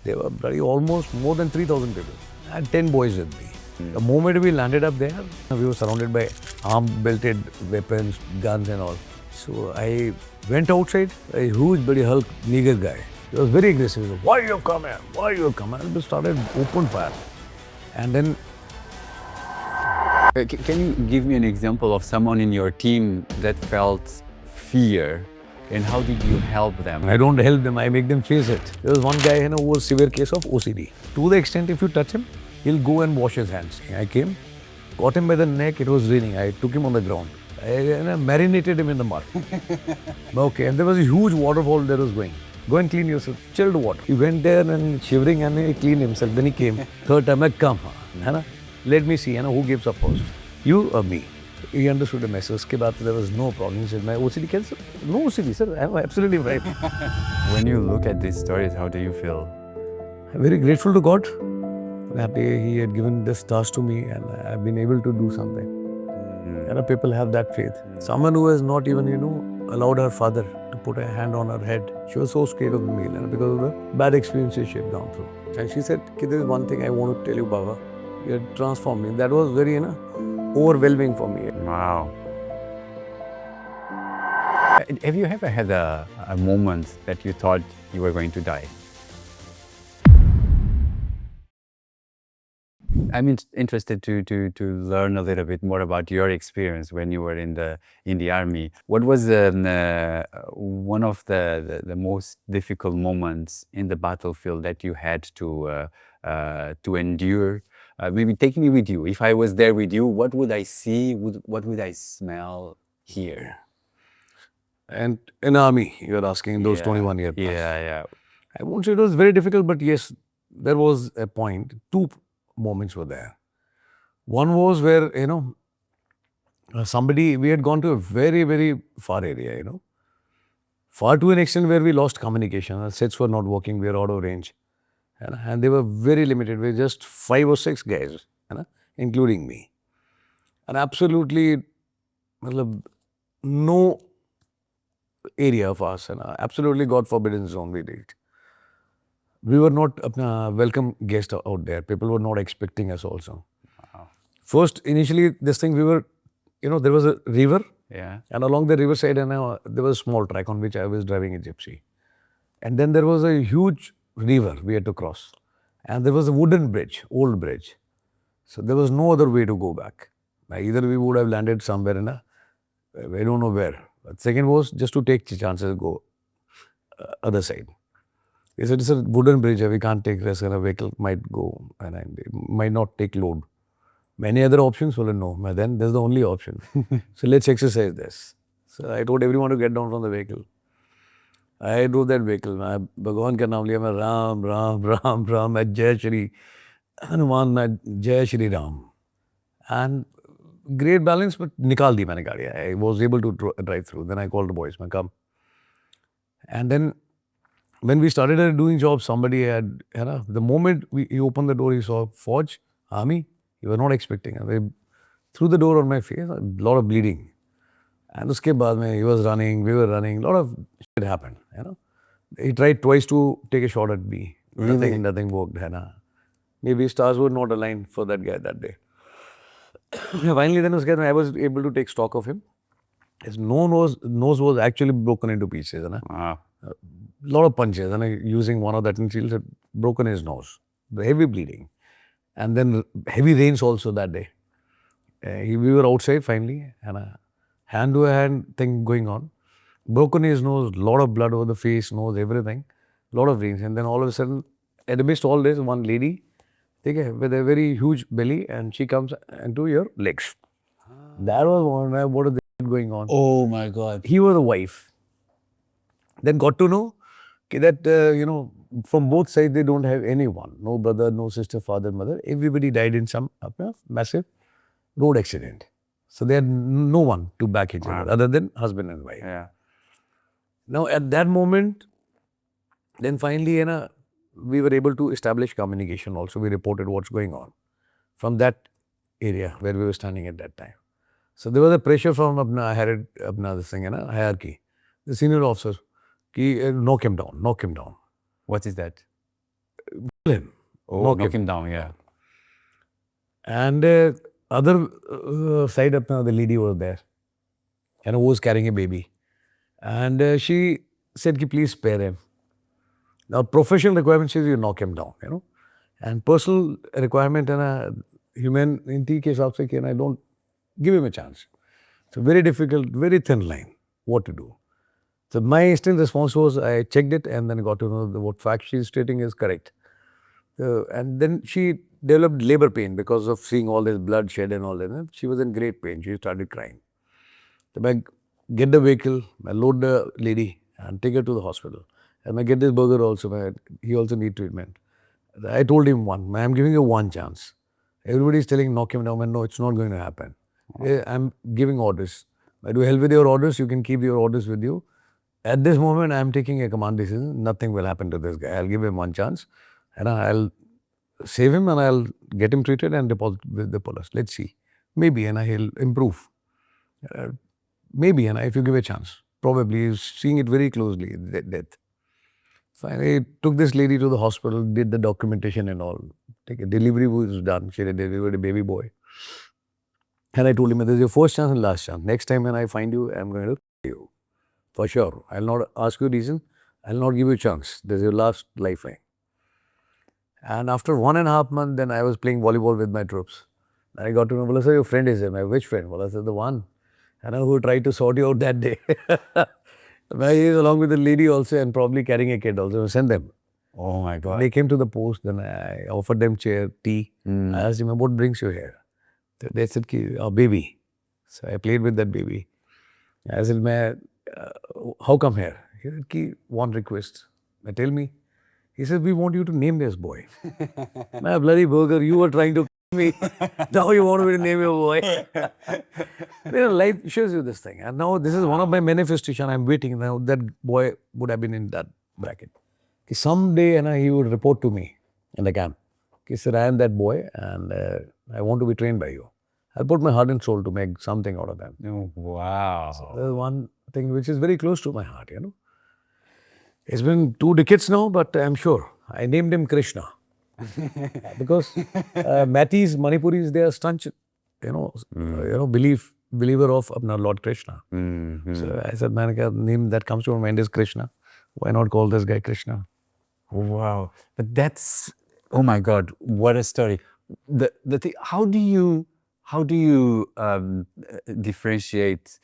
There were bloody almost more than 3,000 people. I had 10 boys with me. The moment we landed up there, we were surrounded by armed-belted weapons, guns and all. So I went outside, a huge bloody Hulk nigger guy. He was very aggressive. He was like, why you come here? Why you come here? We started open fire. And then... Can you give me an example of someone in your team that felt fear? And how did you help them? I don't help them, I make them face it. There was one guy who was severe case of OCD. To the extent if you touch him, he'll go and wash his hands. I came, got him by the neck, it was raining. I took him on the ground. I marinated him in the mud. Okay, and there was a huge waterfall that was going. Go and clean yourself, chilled water. He went there and shivering and he cleaned himself. Then he came. Third time, I come. Let me see who gives up first. You or me? He understood the message. Uske baad there was no problem. He said, "My OCD cancer? No OCD, sir. I'm absolutely fine." When you look at these stories, how do you feel? I'm very grateful to God. I'm happy He had given this task to me and I've been able to do something. And people have that faith. Someone who has not even, allowed her father to put a hand on her head. She was so scared of the meal because of the bad experiences she had gone through. And she said, there is one thing I want to tell you, Baba. You had transformed me. That was very, overwhelming for me. Wow. Have you ever had a moment that you thought you were going to die? I'm interested to learn a little bit more about your experience when you were in the army. What was one of the most difficult moments in the battlefield that you had to endure? Maybe take me with you. If I was there with you, what would I see? What would I smell, hear? And in army, you're asking those 21 years. Yeah. I won't say it was very difficult, but yes, there was a point. Two moments were there. One was where, we had gone to a very, very far area, far to an extent where we lost communication. Our sets were not working, we were out of range. And they were very limited. We were just 5 or 6 guys, including me. And absolutely no area of us, absolutely God forbidden zone we did. We were not a welcome guest out there. People were not expecting us also. Wow. First, initially, this thing we were, there was a river. Yeah. And along the riverside, there was a small track on which I was driving a gypsy. And then there was a huge river we had to cross. And there was a wooden bridge, old bridge. So there was no other way to go back. Either we would have landed somewhere in I don't know where. But second was just to take chances, go other side. They said it's a wooden bridge, we can't take risk and a vehicle might go and it might not take load. Many other options? Well, no. Then there's the only option. So let's exercise this. So I told everyone to get down from the vehicle. I drove that vehicle. Bhagwan ka naam liya, main Ram, Ram, Ram, Ram, main Jai Shri Hanuman, main Jai Shri Ram. And great balance, but nikal di maine gaadi. I was able to drive through. Then I called the boys, man, come. And then when we started doing jobs, somebody had, the moment he opened the door, he saw Fauj, army. You were not expecting. They threw the door on my face, a lot of bleeding. And uske baad mein, he was running, we were running, a lot of shit happened, He tried twice to take a shot at me. Really? Nothing worked, Maybe stars were not aligned for that guy that day. Finally, then I was able to take stock of him. His nose was actually broken into pieces, Wow. A lot of punches, using one of that initials had broken his nose. Heavy bleeding. And then heavy rains also that day. We were outside finally, and a hand-to-hand thing going on. Broken his nose, lot of blood over the face, nose, everything. Lot of rains. And then all of a sudden, amidst all this, one lady, with a very huge belly, and she comes into your legs. That was what is going on. Oh my God. He was the wife. Then got to know that, from both sides, they don't have anyone. No brother, no sister, father, mother. Everybody died in some massive road accident. So they had no one to back each other other than husband and wife. Yeah. Now at that moment, then finally, we were able to establish communication also. We reported what's going on from that area where we were standing at that time. So there was a pressure from this thing, hierarchy. The senior officer, knock him down. What is that? kill him, Oh, knock him down, yeah. And other side of the lady was there, and who was carrying a baby. And she said, ki, please spare him. Now, professional requirement says you knock him down, And personal requirement and humanity ke hisab se, I don't give him a chance. It's a very difficult, very thin line, what to do. So my instant response was, I checked it and then got to know that what fact she is stating is correct. And then she developed labor pain because of seeing all this bloodshed and all that. She was in great pain. She started crying. So I get the vehicle, I load the lady and take her to the hospital. And I get this burger also, he also need treatment. I told him I'm giving you one chance. Everybody is telling knock him down. No, it's not going to happen. I'm giving orders. I do hell with your orders, you can keep your orders with you. At this moment, I'm taking a command decision. Nothing will happen to this guy. I'll give him one chance. And I'll save him and I'll get him treated and deposit with the police. Let's see. Maybe and he'll improve. Maybe and if you give a chance. Probably he's seeing it very closely, death. Finally, took this lady to the hospital, did the documentation and all. Delivery was done. She delivered a baby boy. And I told him, this is your first chance and last chance. Next time when I find you, I'm going to kill you. For sure. I'll not ask you a reason. I'll not give you a chance. This is your last lifeline. And after 1.5 months, then I was playing volleyball with my troops. And I got to know, Bola, sir, your friend is there. My which friend? Bola, sir, the one. And who tried to sort you out that day. He is along with the lady also and probably carrying a kid also. Send them. Oh my God. They came to the post. Then I offered them chair, tea. I asked him, what brings you here? They said, a baby. So I played with that baby. I said, how come here? He said, one request. Tell me. He said, we want you to name this boy. My bloody burger, you were trying to kill me. Now you want me to name your boy. Life shows you this thing. And now this is one of my manifestations. I'm waiting. Now that boy would have been in that bracket. Someday he would report to me in the camp. He said, I am that boy and I want to be trained by you. I'll put my heart and soul to make something out of them. Oh, wow. So there's one thing which is very close to my heart, It's been 2 decades now, but I'm sure. I named him Krishna. Because Matis, Manipuris, they are staunch, believer of Lord Krishna. So I said, man, the name that comes to my mind is Krishna. Why not call this guy Krishna? Wow. But that's, oh my God, what a story. The thing, how do you differentiate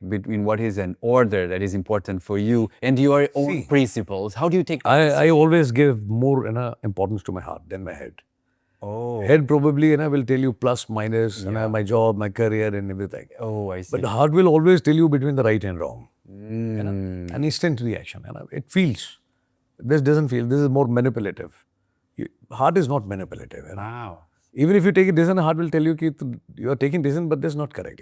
between what is an order that is important for you and your own principles? How do you take I always give more importance to my heart than my head. Oh. Head probably will tell you plus, minus, my job, my career and everything. Oh, I see. But the heart will always tell you between the right and wrong. An instant reaction. It feels. This doesn't feel. This is more manipulative. Heart is not manipulative. Wow. Even if you take a decision, heart will tell you you are taking decision, but this is not correct.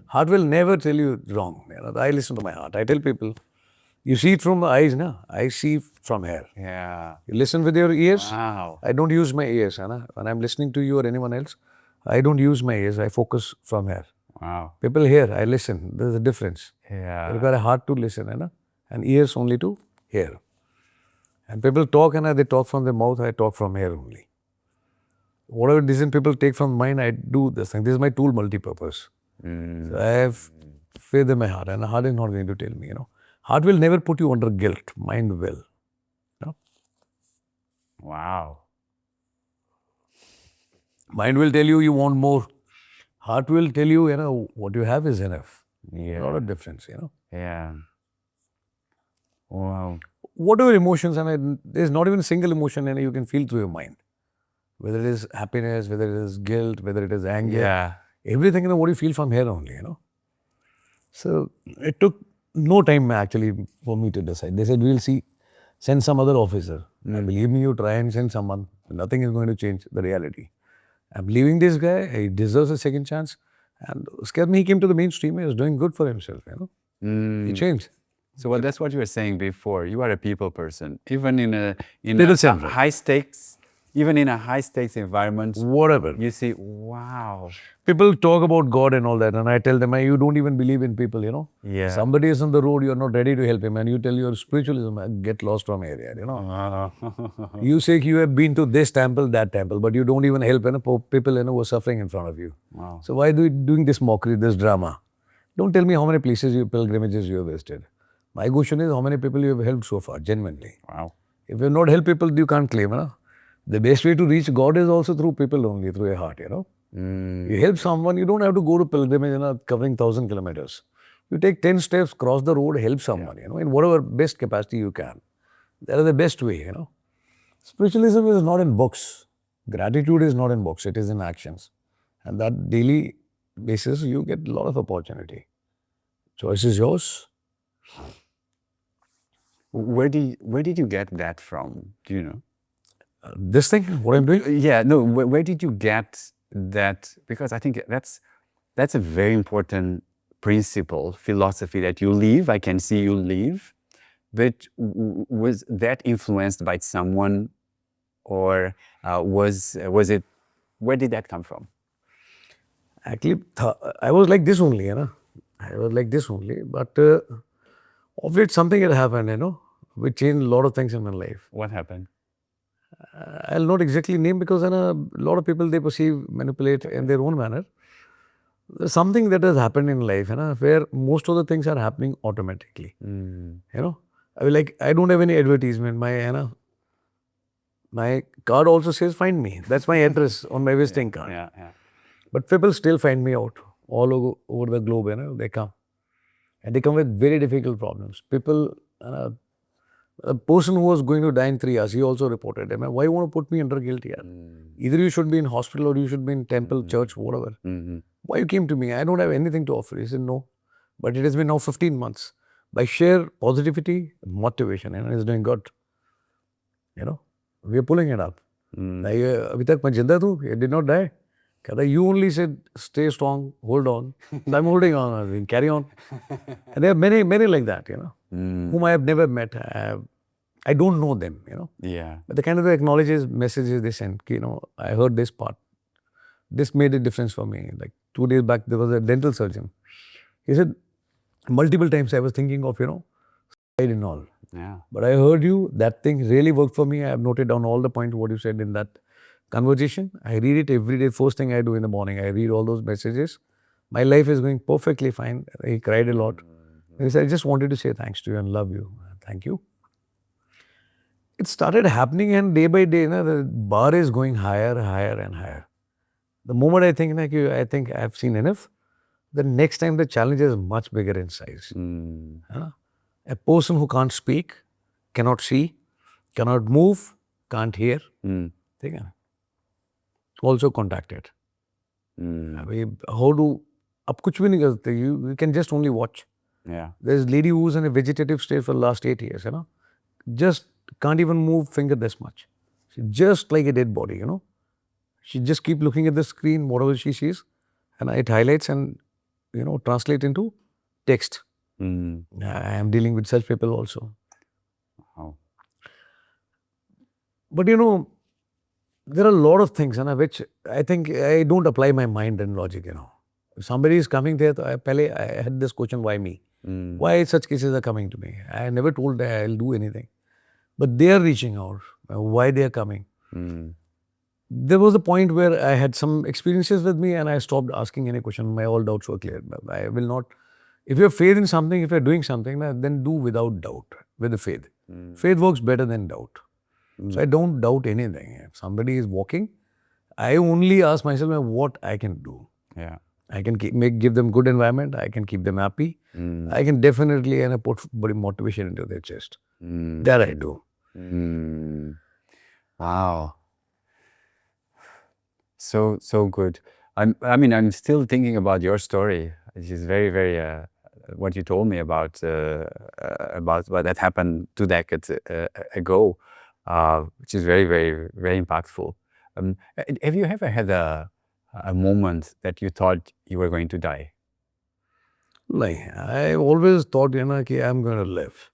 Heart will never tell you wrong. I listen to my heart. I tell people, you see it from the eyes, I see from here. Yeah. You listen with your ears. Wow. I don't use my ears. When I'm listening to you or anyone else, I don't use my ears. I focus from here. Wow. People hear, I listen. There's a difference. Yeah. You require a heart to listen, and ears only to hear. And people talk, they talk from their mouth. I talk from here only. Whatever decision people take from mind, I do this thing. This is my tool, multi-purpose. So I have faith in my heart, and the heart is not going to tell me, Heart will never put you under guilt. Mind will. Wow. Mind will tell you you want more. Heart will tell you, what you have is enough. Yeah. A lot of difference, Yeah. Wow. Whatever emotions, there's not even a single emotion you can feel through your mind. Whether it is happiness, whether it is guilt, whether it is anger. Yeah. Everything, what you feel from here only, So it took no time actually for me to decide. They said, we'll see, send some other officer. And believe me, you try and send someone. Nothing is going to change the reality. I'm leaving this guy. He deserves a second chance. And scared me, he came to the mainstream. He was doing good for himself, He changed. So that's what you were saying before. You are a people person. Even in a Little center. high stakes even in a high stakes environment, whatever. you see, wow. People talk about God and all that, and I tell them, you don't even believe in people, you know. Yeah. Somebody is on the road, you're not ready to help him, and you tell your spiritualism, get lost from area, you know. You say you have been to this temple, that temple, but you don't even help people who are suffering in front of you. Wow. So why doing this mockery, this drama? Don't tell me how many places pilgrimages you have visited. My question is how many people you have helped so far, genuinely. Wow. If you have not helped people, you can't claim, you know. The best way to reach God is also through people only, through your heart, you know. You help someone, you don't have to go to pilgrimage, you know, covering 1,000 kilometers. You take 10 steps, cross the road, help someone, you know, in whatever best capacity you can. That is the best way, you know. Spiritualism is not in books. Gratitude is not in books, it is in actions. And that daily basis, you get a lot of opportunity. Choice is yours. Where did you get that from? Do you know? This thing, what I'm doing? Yeah, no, where did you get that? Because I think that's a very important principle, philosophy that you live. I can see you live. But was that influenced by someone, or was it? Where did that come from? Actually, I was like this only, you know. I was like this only. But of late, something had happened, you know, which changed a lot of things in my life. What happened? I'll not exactly name because you know, a lot of people, they perceive, manipulate in their own manner. There's something that has happened in life, you know, where most of the things are happening automatically. You know, I don't have any advertisement. My card also says find me. That's my address on my visiting card. Yeah, yeah. But people still find me out all over the globe, you know, they come. And they come with very difficult problems. People, a person who was going to die in 3 hours, he also reported, why you want to put me under guilt here? Either you should be in hospital or you should be in temple, church, whatever. Why you came to me? I don't have anything to offer. He said, no. But it has been now 15 months. By sheer positivity, motivation, and it's doing good. You know, we are pulling it up. Abhi tak main jinda thu, it did not die. You only said, stay strong, hold on. So I'm holding on, I mean, carry on. And there are many, many like that, you know, whom I have never met. I don't know them, you know. Yeah. But the kind of acknowledges messages they send, you know, I heard this part. This made a difference for me. Like 2 days back, there was a dental surgeon. He said, multiple times I was thinking of, you know, suicide and all. Yeah. But I heard you, that thing really worked for me. I have noted down all the points, what you said in that conversation. I read it every day. First thing I do in the morning, I read all those messages. My life is going perfectly fine. He cried a lot. He said, I just wanted to say thanks to you and love you. Thank you. It started happening, and day by day, you know, the bar is going higher, higher and higher. The moment I think, I think I've seen enough, the next time the challenge is much bigger in size. A person who can't speak, cannot see, cannot move, can't hear, also contacted. How do, ab kuch bhi nahi kar sakte, you can just only watch. Yeah. There's a lady who's in a vegetative state for the last 8 years, you know, just can't even move finger this much. She's just like a dead body, you know. She just keep looking at the screen, whatever she sees, and it highlights and, you know, translate into text. I am dealing with such people also. Wow. But you know, there are a lot of things, which I think I don't apply my mind and logic, you know. If somebody is coming there, I had this question, why me? Why such cases are coming to me? I never told that I'll do anything. But they are reaching out. Why they are coming? There was a point where I had some experiences with me and I stopped asking any question. My all doubts were clear. I will not. If you have faith in something, if you are doing something, then do without doubt, with the faith. Faith works better than doubt. So I don't doubt anything. If somebody is walking, I only ask myself what I can do. Yeah. I can give them good environment. I can keep them happy. I can definitely put motivation into their chest. That I do. Wow. So good. I'm still thinking about your story, which is very, very, what you told me about what had happened 2 decades ago, which is very, very, very impactful. Have you ever had a moment that you thought you were going to die? Like, I always thought, I'm going to live.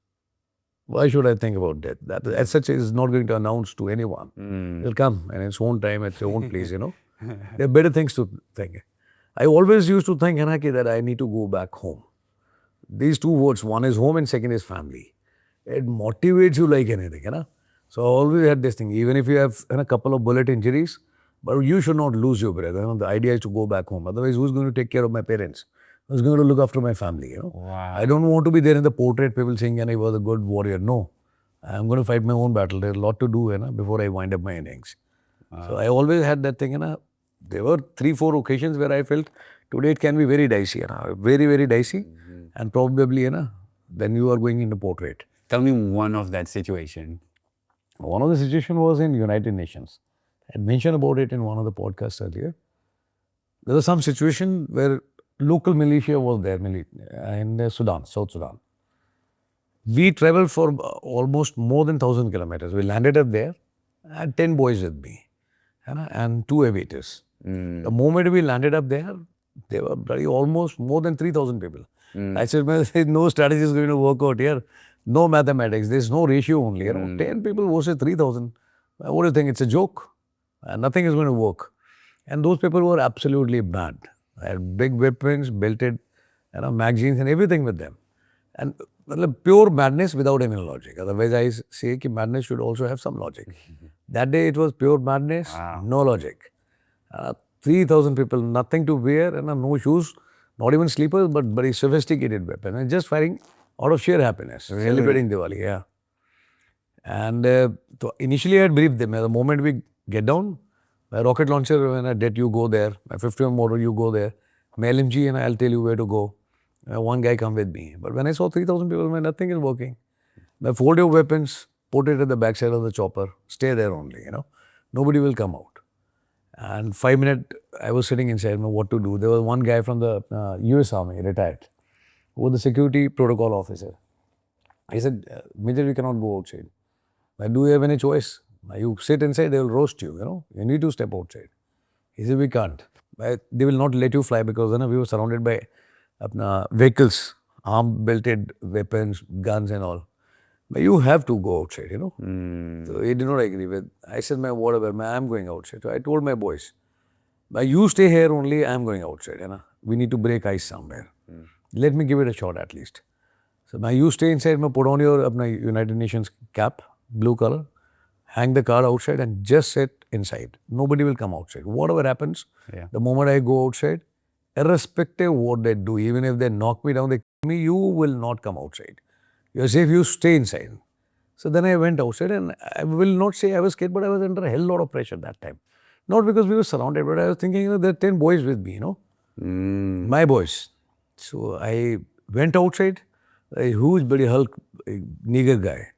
Why should I think about death? That as such is not going to announce to anyone. It'll come in its own time, at its own place, There are better things to think. I always used to think, Hanaki, that I need to go back home. These two words, one is home and second is family. It motivates you like anything, So I always had this thing, even if you have a couple of bullet injuries, but you should not lose your breath. The idea is to go back home. Otherwise, who's going to take care of my parents? Who's going to look after my family, Wow. I don't want to be there in the portrait, people saying, he was a good warrior. No. I'm going to fight my own battle. There's a lot to do, before I wind up my innings. So I always had that thing, There were 3-4 occasions where I felt today it can be very dicey, very, very dicey. And probably, then you are going into portrait. Tell me one of that situation. One of the situation was in United Nations. I had mentioned about it in one of the podcasts earlier. There was some situation where local militia was there in Sudan, South Sudan. We traveled for almost more than 1,000 kilometers. We landed up there. I had 10 boys with me and 2 aviators. The moment we landed up there were almost more than 3,000 people. I said, no strategy is going to work out here. No mathematics. There's no ratio only. 10 people versus 3,000. What do you think? It's a joke. Nothing is going to work. And those people were absolutely mad. I had big weapons, belted, magazines and everything with them. And pure madness without any logic. Otherwise, I say that madness should also have some logic. That day, it was pure madness, no logic. 3,000 people, nothing to wear, no shoes, not even sleepers, but very sophisticated weapon. And just firing out of sheer happiness, celebrating Diwali, yeah. And so initially, I had briefed them. The moment we get down, my rocket launcher, when I did, you go there. My 51 motor, you go there. My LMG, and I'll tell you where to go. One guy come with me. But when I saw 3,000 people, nothing is working. I fold your weapons, put it at the backside of the chopper, stay there only, Nobody will come out. And 5 minutes, I was sitting inside, what to do. There was one guy from the US Army, retired, who was the security protocol officer. He said, Major, we cannot go outside. Do you have any choice? You sit inside, they will roast you, You need to step outside. He said, we can't. They will not let you fly because we were surrounded by vehicles, arm-belted weapons, guns and all. But you have to go outside, So he did not agree with. I said, whatever, I'm going outside. So I told my boys, you stay here only, I'm going outside, We need to break ice somewhere. Let me give it a shot at least. So you stay inside, put on your United Nations cap, blue color, hang the car outside and just sit inside. Nobody will come outside. Whatever happens, the moment I go outside, irrespective of what they do, even if they knock me down, they kill me, you will not come outside. You're safe, you stay inside. So then I went outside and I will not say I was scared, but I was under a hell lot of pressure that time. Not because we were surrounded, but I was thinking, there are 10 boys with me, My boys. So I went outside, a huge, bloody Hulk, nigger guy.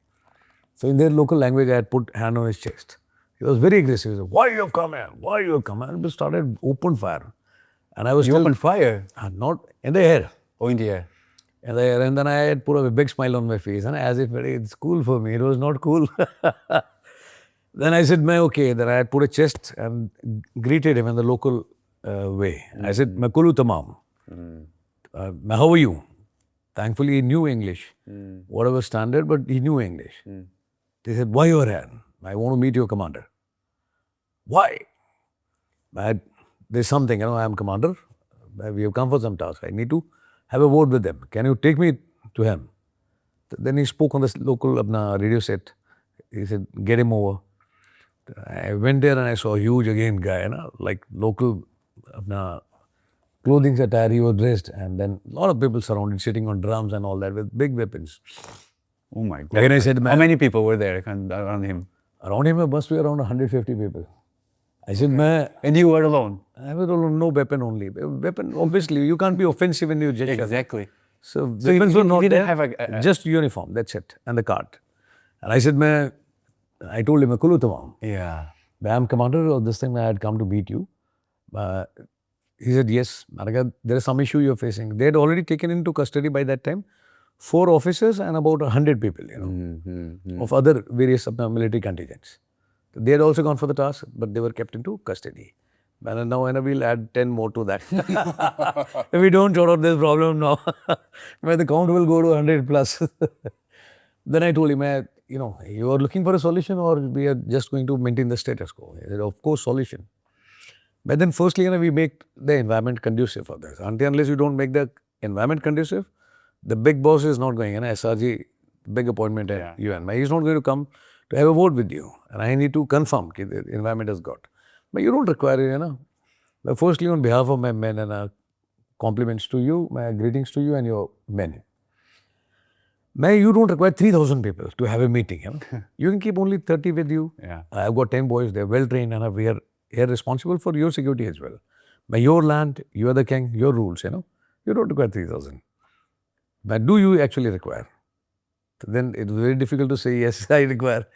So in their local language, I had put hand on his chest. He was very aggressive. He said, why you have come here? Why you have come here? And we started open fire. And I was You opened fire? Not in the air. Oh, in the air. In the air. And then I had put a big smile on my face. And as if it's cool for me. It was not cool. Then I said, okay. Then I had put a chest and greeted him in the local way. I said, Kulu tamam. How are you? Thankfully, he knew English. Whatever standard, but he knew English. They said, why you are here? I want to meet your commander. Why? There's something, I am commander. We have come for some task. I need to have a word with them. Can you take me to him? Then he spoke on this local radio set. He said, get him over. I went there and I saw a huge guy, like local clothing attire, he was dressed. And then a lot of people surrounded, sitting on drums and all that with big weapons. Oh my God. Again, I said, how many people were there around him? Around him, there must be around 150 people. I said, and you were alone? I was alone, no weapon only. Weapon, obviously, you can't be offensive in your gesture. Exactly. So weapons were not there, have just uniform, that's it, and the card. And I said, I told him, Kulu tamam. Yeah. I am commander of this thing, I had come to meet you. He said, yes, there is some issue you're facing. They had already taken into custody by that time 4 officers and about 100 people, of other various military contingents. They had also gone for the task, but they were kept into custody. And now we'll add 10 more to that. If we don't sort out this problem now, the count will go to 100 plus. Then I told him, you are looking for a solution or we are just going to maintain the status quo? He said, of course, solution. But then firstly, we make the environment conducive for this. Until unless you don't make the environment conducive, the big boss is not going, SRG, big appointment at UN. He's not going to come to have a vote with you. And I need to confirm that the environment has got. But you don't require it, But firstly, on behalf of my men and compliments to you, my greetings to you and your men. You don't require 3,000 people to have a meeting. You can keep only 30 with you. I've got 10 boys, they're well trained and we are responsible for your security as well. Your land, you are the king, your rules, You don't require 3,000. But do you actually require? Then it's very difficult to say, yes, I require.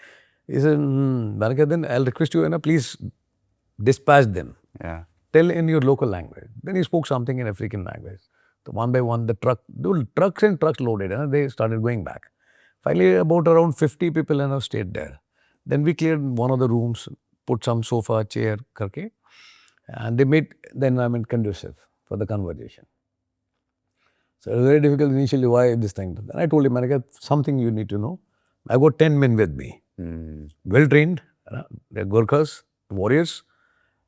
He said, then I'll request you, please dispatch them. Tell in your local language. Then he spoke something in African language. So one by one, the trucks and trucks loaded, they started going back. Finally, about around 50 people stayed there. Then we cleared one of the rooms, put some sofa, chair, karke, and they made the environment conducive for the conversation. So it was very difficult initially, why this thing. Then I told him, something you need to know. I got 10 men with me, well trained, they're Gurkhas, warriors,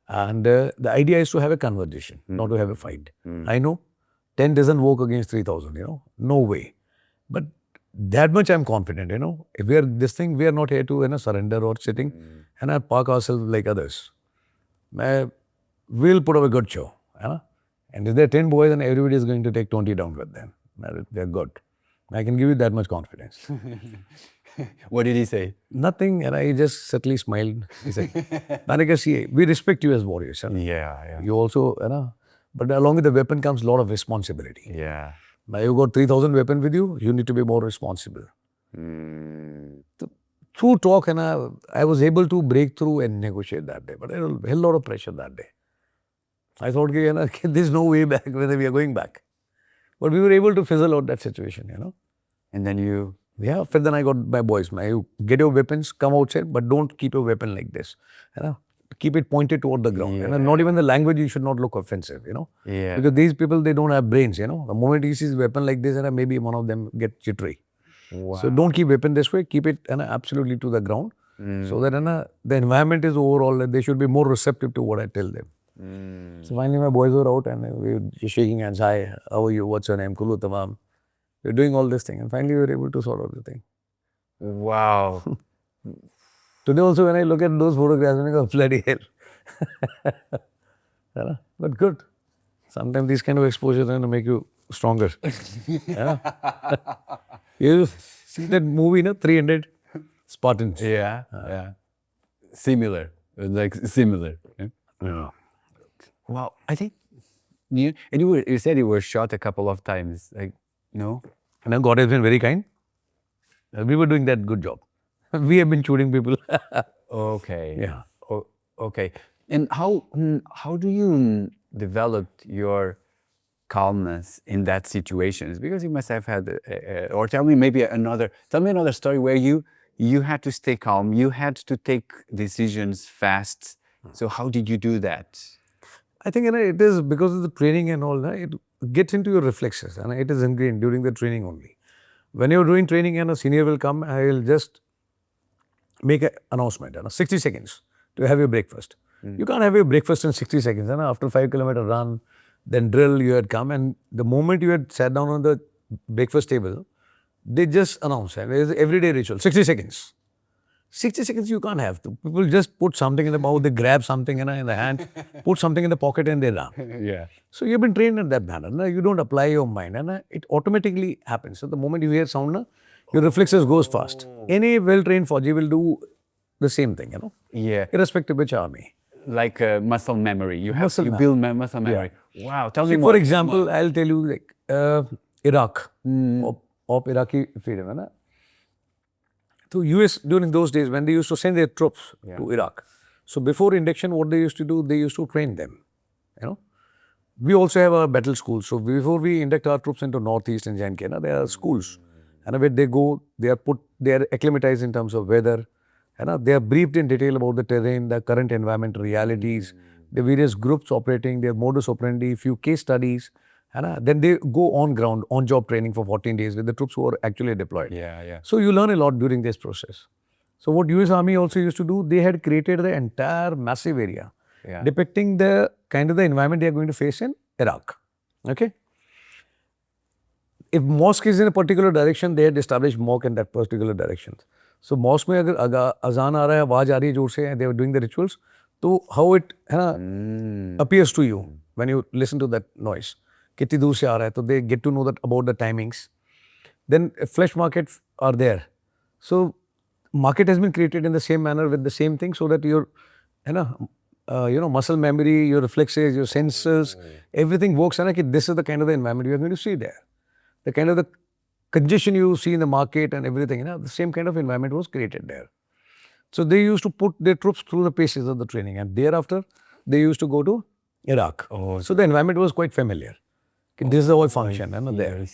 and the idea is to have a conversation, not to have a fight. I know 10 doesn't work against 3,000, no way. But that much I'm confident, if we are this thing, we are not here to surrender or sitting and park ourselves like others. We'll put up a good show. And if there are 10 boys, then everybody is going to take 20 down with them. They're good. I can give you that much confidence. What did he say? Nothing, and I just subtly smiled. He said, Maneka, we respect you as warriors. You also, but along with the weapon comes a lot of responsibility. Now you got 3,000 weapons with you, you need to be more responsible. Through talk, I was able to break through and negotiate that day. But there was a hell lot of pressure that day. I thought, there's no way back whether we are going back. But we were able to fizzle out that situation, And then you... Yeah, then I got my boys, you get your weapons, come outside, but don't keep your weapon like this. Keep it pointed toward the ground. Not even the language, you should not look offensive, Because these people, they don't have brains, The moment he sees weapon like this, maybe one of them get jittery. So don't keep weapon this way, keep it absolutely to the ground. So that the environment is overall, they should be more receptive to what I tell them. So finally my boys were out and we were just shaking hands. Hi, how are you? What's your name? Kulu tamam. We're doing all this thing and finally we were able to sort out the thing. Wow. Today also when I look at those photographs, I go, bloody hell. But good. Sometimes these kind of exposures make you stronger. You see that movie, 300 Spartans. Similar. Like similar. Yeah. Wow. I think you said you were shot a couple of times. No? And God has been very kind. We were doing that good job. We have been shooting people. Okay. Yeah. Okay. And how do you develop your calmness in that situation? Because you must have had, or tell me another story where you had to stay calm. You had to take decisions fast. So how did you do that? I think it is because of the training and all that. It gets into your reflexes and it is ingrained during the training only. When you're doing training and a senior will come, I will just make an announcement, 60 seconds to have your breakfast. You can't have your breakfast in 60 seconds. After 5-kilometer run, then drill, you had come and the moment you had sat down on the breakfast table, they just announce, there's everyday ritual, 60 seconds. 60 seconds you can't have. People just put something in the mouth, they grab something in the hand, put something in the pocket and they run. So you've been trained in that manner. You don't apply your mind and it automatically happens. So the moment you hear sound, your reflexes goes fast. Any well-trained Fauji will do the same thing, irrespective of which army. Like muscle memory. You build muscle memory. Wow. Tell me more. For example, I'll tell you Iraq, of Iraqi freedom. So US during those days when they used to send their troops to Iraq. So before induction, what they used to do, they used to train them, We also have a battle school. So before we induct our troops into Northeast and J&K, there are schools. And when they go, they are acclimatized in terms of weather. They are briefed in detail about the terrain, the current environment realities, the various groups operating, their modus operandi, few case studies. Then they go on ground, on job training for 14 days with the troops who are actually deployed. Yeah. So you learn a lot during this process. So what US Army also used to do, they had created the entire massive area depicting the kind of the environment they are going to face in Iraq. Okay. If mosque is in a particular direction, they had established mosque in that particular direction. So mosque में अगर अजान आ रहा है, आवाज आ रही है जोर से, they were doing the rituals. तो how it appears to you when you listen to that noise, कितनी दूर से आ रहा है, तो they get to know that about the timings. Then flesh markets are there. So market has been created in the same manner with the same thing, so that your muscle memory, your reflexes, your senses, everything works. This is the kind of the environment you are going to see there. The kind of the congestion you see in the market and everything, the same kind of environment was created there. So they used to put their troops through the paces of the training, and thereafter they used to go to Iraq. So the environment was quite familiar. This is how I function. There.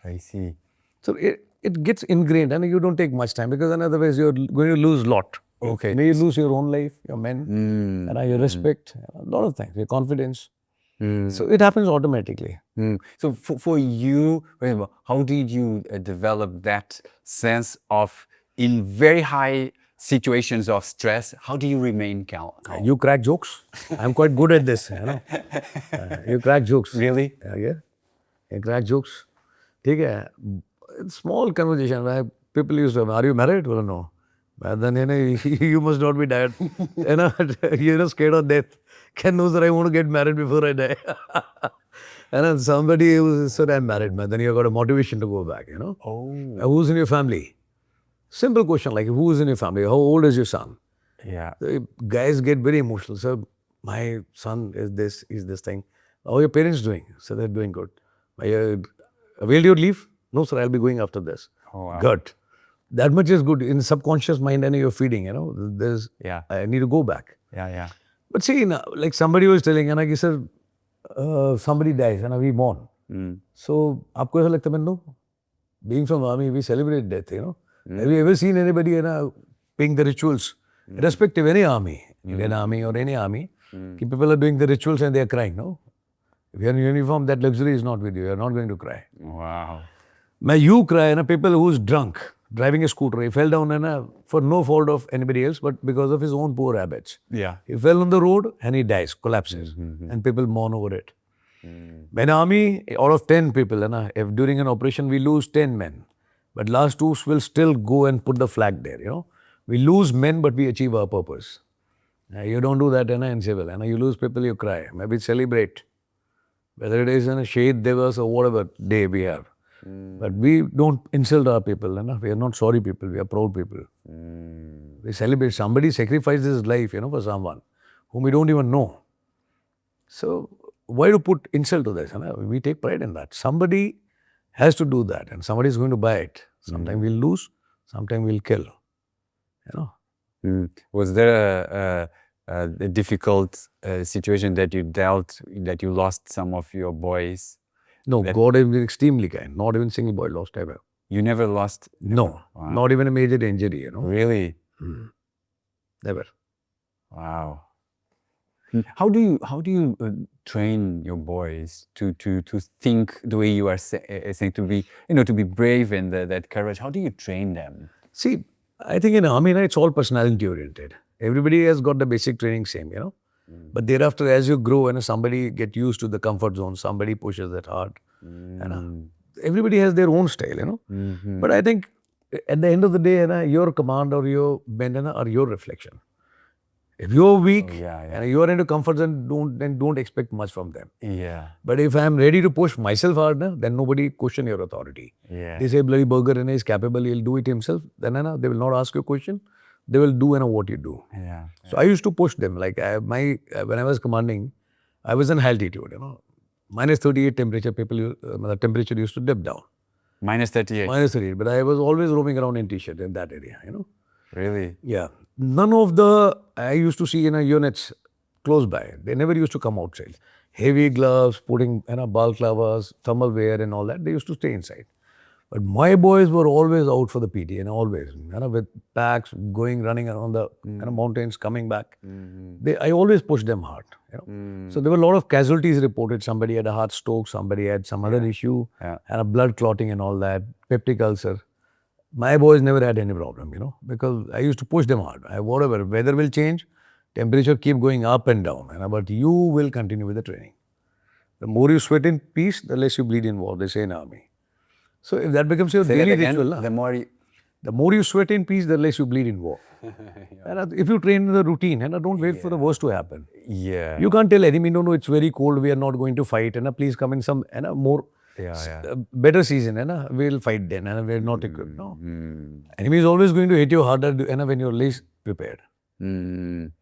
I see. So it gets ingrained, and you don't take much time, because otherwise you're going to lose a lot. Okay. May you lose your own life, your men, your respect, a lot of things, your confidence. So it happens automatically. So for you, how did you develop that sense of, in very high situations of stress, how do you remain calm? You crack jokes. I'm quite good at this. You crack jokes. Really? Yeah. You crack jokes. ठीक है. Small conversation. People used to, are you married? Well, no. But then you must not be died. You're scared of death. Can knows that I want to get married before I die. And then somebody who said, I'm married, man. Then you got a motivation to go back, Oh. Who's in your family? Simple question like, who's in your family? How old is your son? Yeah. So guys get very emotional. So, my son is this thing. How are your parents doing? So, they're doing good. Will you leave? No, sir, I'll be going after this. Oh, wow. Good. That much is good. In subconscious mind, and you're feeding, there's, I need to go back. Yeah. But see, like somebody was telling, sir, somebody dies, and we mourn. So, आपको ऐसा लगता है, no? Being from army, we celebrate death, Have you ever seen anybody paying the rituals? Irrespective of any army, Indian army or any army, people are doing the rituals and they are crying, no? If you're in uniform, that luxury is not with you. You're not going to cry. Wow. You cry, people who's drunk, driving a scooter, he fell down for no fault of anybody else, but because of his own poor habits. Yeah. He fell on the road and he dies, collapses, and people mourn over it. In army, out of 10 people, if during an operation we lose 10 men, but last two will still go and put the flag there, We lose men, but we achieve our purpose. You don't do that in civil. You lose people, you cry. Maybe celebrate. Whether it is in a Shahid Divas or whatever day we have. But we don't insult our people. We are not sorry people. We are proud people. We celebrate. Somebody sacrificed his life, for someone whom we don't even know. So, why to put insult to this? We take pride in that. Somebody has to do that, and somebody is going to buy it. Sometimes we'll lose, sometimes we'll kill. Was there a difficult situation that you dealt, that you lost some of your boys? No, God has been extremely kind. Not even single boy lost ever. You never lost? No, not even a major injury, Really? Never. Wow. How do you train your boys to think the way you are saying, to be to be brave and that courage? How do you train them? See, I think in army it's all personality oriented. Everybody has got the basic training same, But thereafter, as you grow and somebody get used to the comfort zone, somebody pushes it hard. Everybody has their own style, But I think at the end of the day, your command or your men are your reflection. If you're weak and you're into comfort zone, don't expect much from them. Yeah. But if I'm ready to push myself hard, then nobody question your authority. Yeah. They say bloody burger is capable, he'll do it himself. Then they will not ask you a question. They will do what you do. Yeah. So I used to push them. Like when I was commanding, I was in high altitude. Minus 38 temperature. The temperature used to dip down. Minus 38. Minus 38. But I was always roaming around in t-shirt in that area. Really? Yeah. None of I used to see units close by. They never used to come outside. Heavy gloves, putting balaclavas, thermal wear and all that. They used to stay inside. But my boys were always out for the PT, and always, with packs, going, running around the mountains, coming back. I always pushed them hard. So there were a lot of casualties reported. Somebody had a heart stroke, somebody had some other issue, and a blood clotting and all that, peptic ulcer. My boys never had any problem, because I used to push them hard. Whatever, weather will change, temperature keep going up and down, but you will continue with the training. The more you sweat in peace, the less you bleed in war, they say in army. So if that becomes your daily ritual, the more you sweat in peace, the less you bleed in war. And if you train in the routine, don't wait for the worst to happen. Yeah. You can't tell enemy, no, it's very cold, we are not going to fight, please come in some more better season, we'll fight then, we're not equipped. No. Enemy is always going to hit you harder when you're least prepared. Can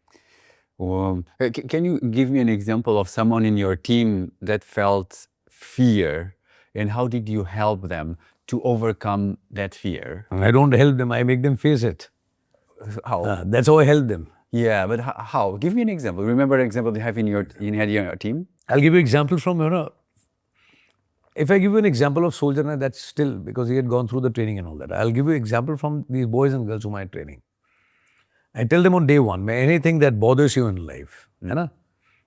you give me an example of someone in your team that felt fear, and how did you help them to overcome that fear? I don't help them, I make them face it. How? That's how I help them. Yeah, but how? Give me an example. Remember an example you have in your team? I'll give you example from, if I give you an example of soldier, that's still because he had gone through the training and all that. I'll give you example from these boys and girls whom I training. I tell them on day one, anything that bothers you in life,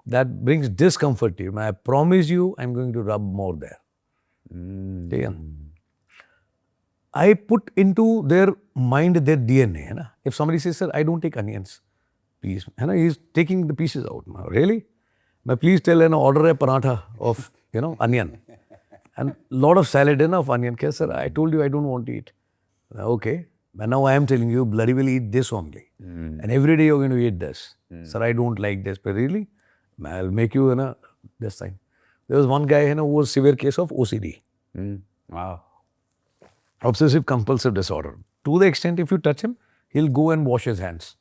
that brings discomfort to you, I promise you, I'm going to rub more there. I put into their mind their DNA. If somebody says, sir, I don't take onions, please. He's taking the pieces out. Really? Please tell order a paratha of onion. And lot of salad of onion. Okay, sir, I told you I don't want to eat. Okay. But now I am telling you, bloody will eat this only. And every day you're going to eat this. Sir, I don't like this. But really? I'll make you this thing. There was one guy who was severe case of OCD. Wow. Obsessive compulsive disorder. To the extent if you touch him, he'll go and wash his hands.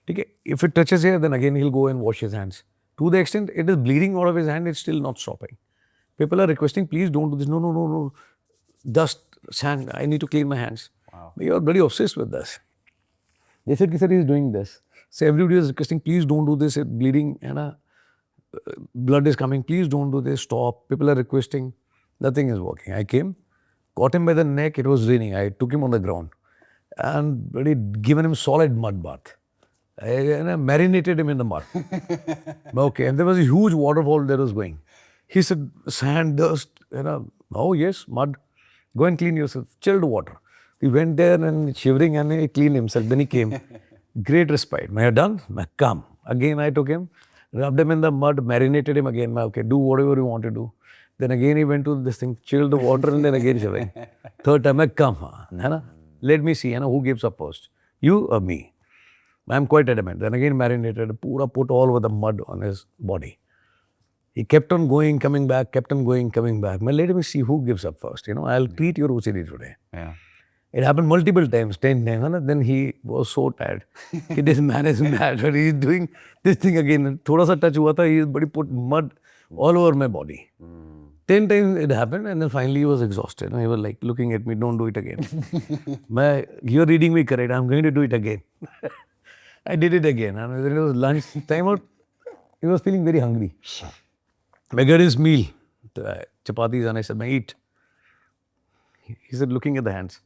Okay? If it touches here, then again he'll go and wash his hands. To the extent it is bleeding out of his hand, it's still not stopping. People are requesting, please don't do this. No. Dust, sand, I need to clean my hands. Wow. You're very obsessed with this. They said, sir, he's doing this. So everybody is requesting, please don't do this, it's bleeding, blood is coming, please don't do this, stop. People are requesting, nothing is working. I came, caught him by the neck, it was raining. I took him on the ground and really given him solid mud bath. I marinated him in the mud. Okay, and there was a huge waterfall that was going. He said, sand, dust, oh yes, mud. Go and clean yourself. Chilled water. He went there and shivering and he cleaned himself. Then he came. Great respite. I have done. Come. Again I took him, rubbed him in the mud, marinated him again. Okay, do whatever you want to do. Then again he went to this thing, chilled the water and then again shivering. Third time, come. Let me see who gives up first. You or me? I am quite adamant. Then again marinated, put all over the mud on his body. He kept on going, coming back, kept on going, coming back. Let me see who gives up first. I'll treat your OCD today. Yeah. It happened multiple times, 10 times. Then he was so tired. This man is mad. He's doing this thing again. Thoda sa touch hua tha, he put mud all over my body. 10 times it happened and then finally he was exhausted. He was like looking at me, don't do it again. You're reading me correct, I'm going to do it again. I did it again. And then it was lunch time out. He was feeling very hungry. I got his meal, chapatis, and I said, eat. He said, looking at the hands.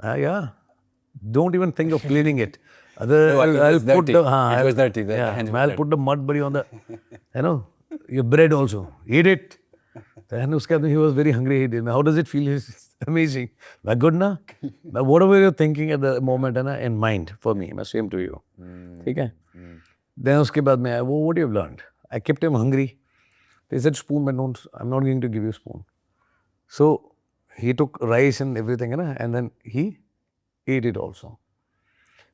Yeah. Don't even think of cleaning it. I'll put the... It was dirty. I'll put the mud buddy on the, your bread also. Eat it. Then he was very hungry. He did. How does it feel? It's amazing. Good na? Whatever you're thinking at the moment in mind, for me, same to you. Okay? Then what you have learned? I kept him hungry. They said, spoon, I'm not going to give you spoon. So, he took rice and everything, and then he ate it also.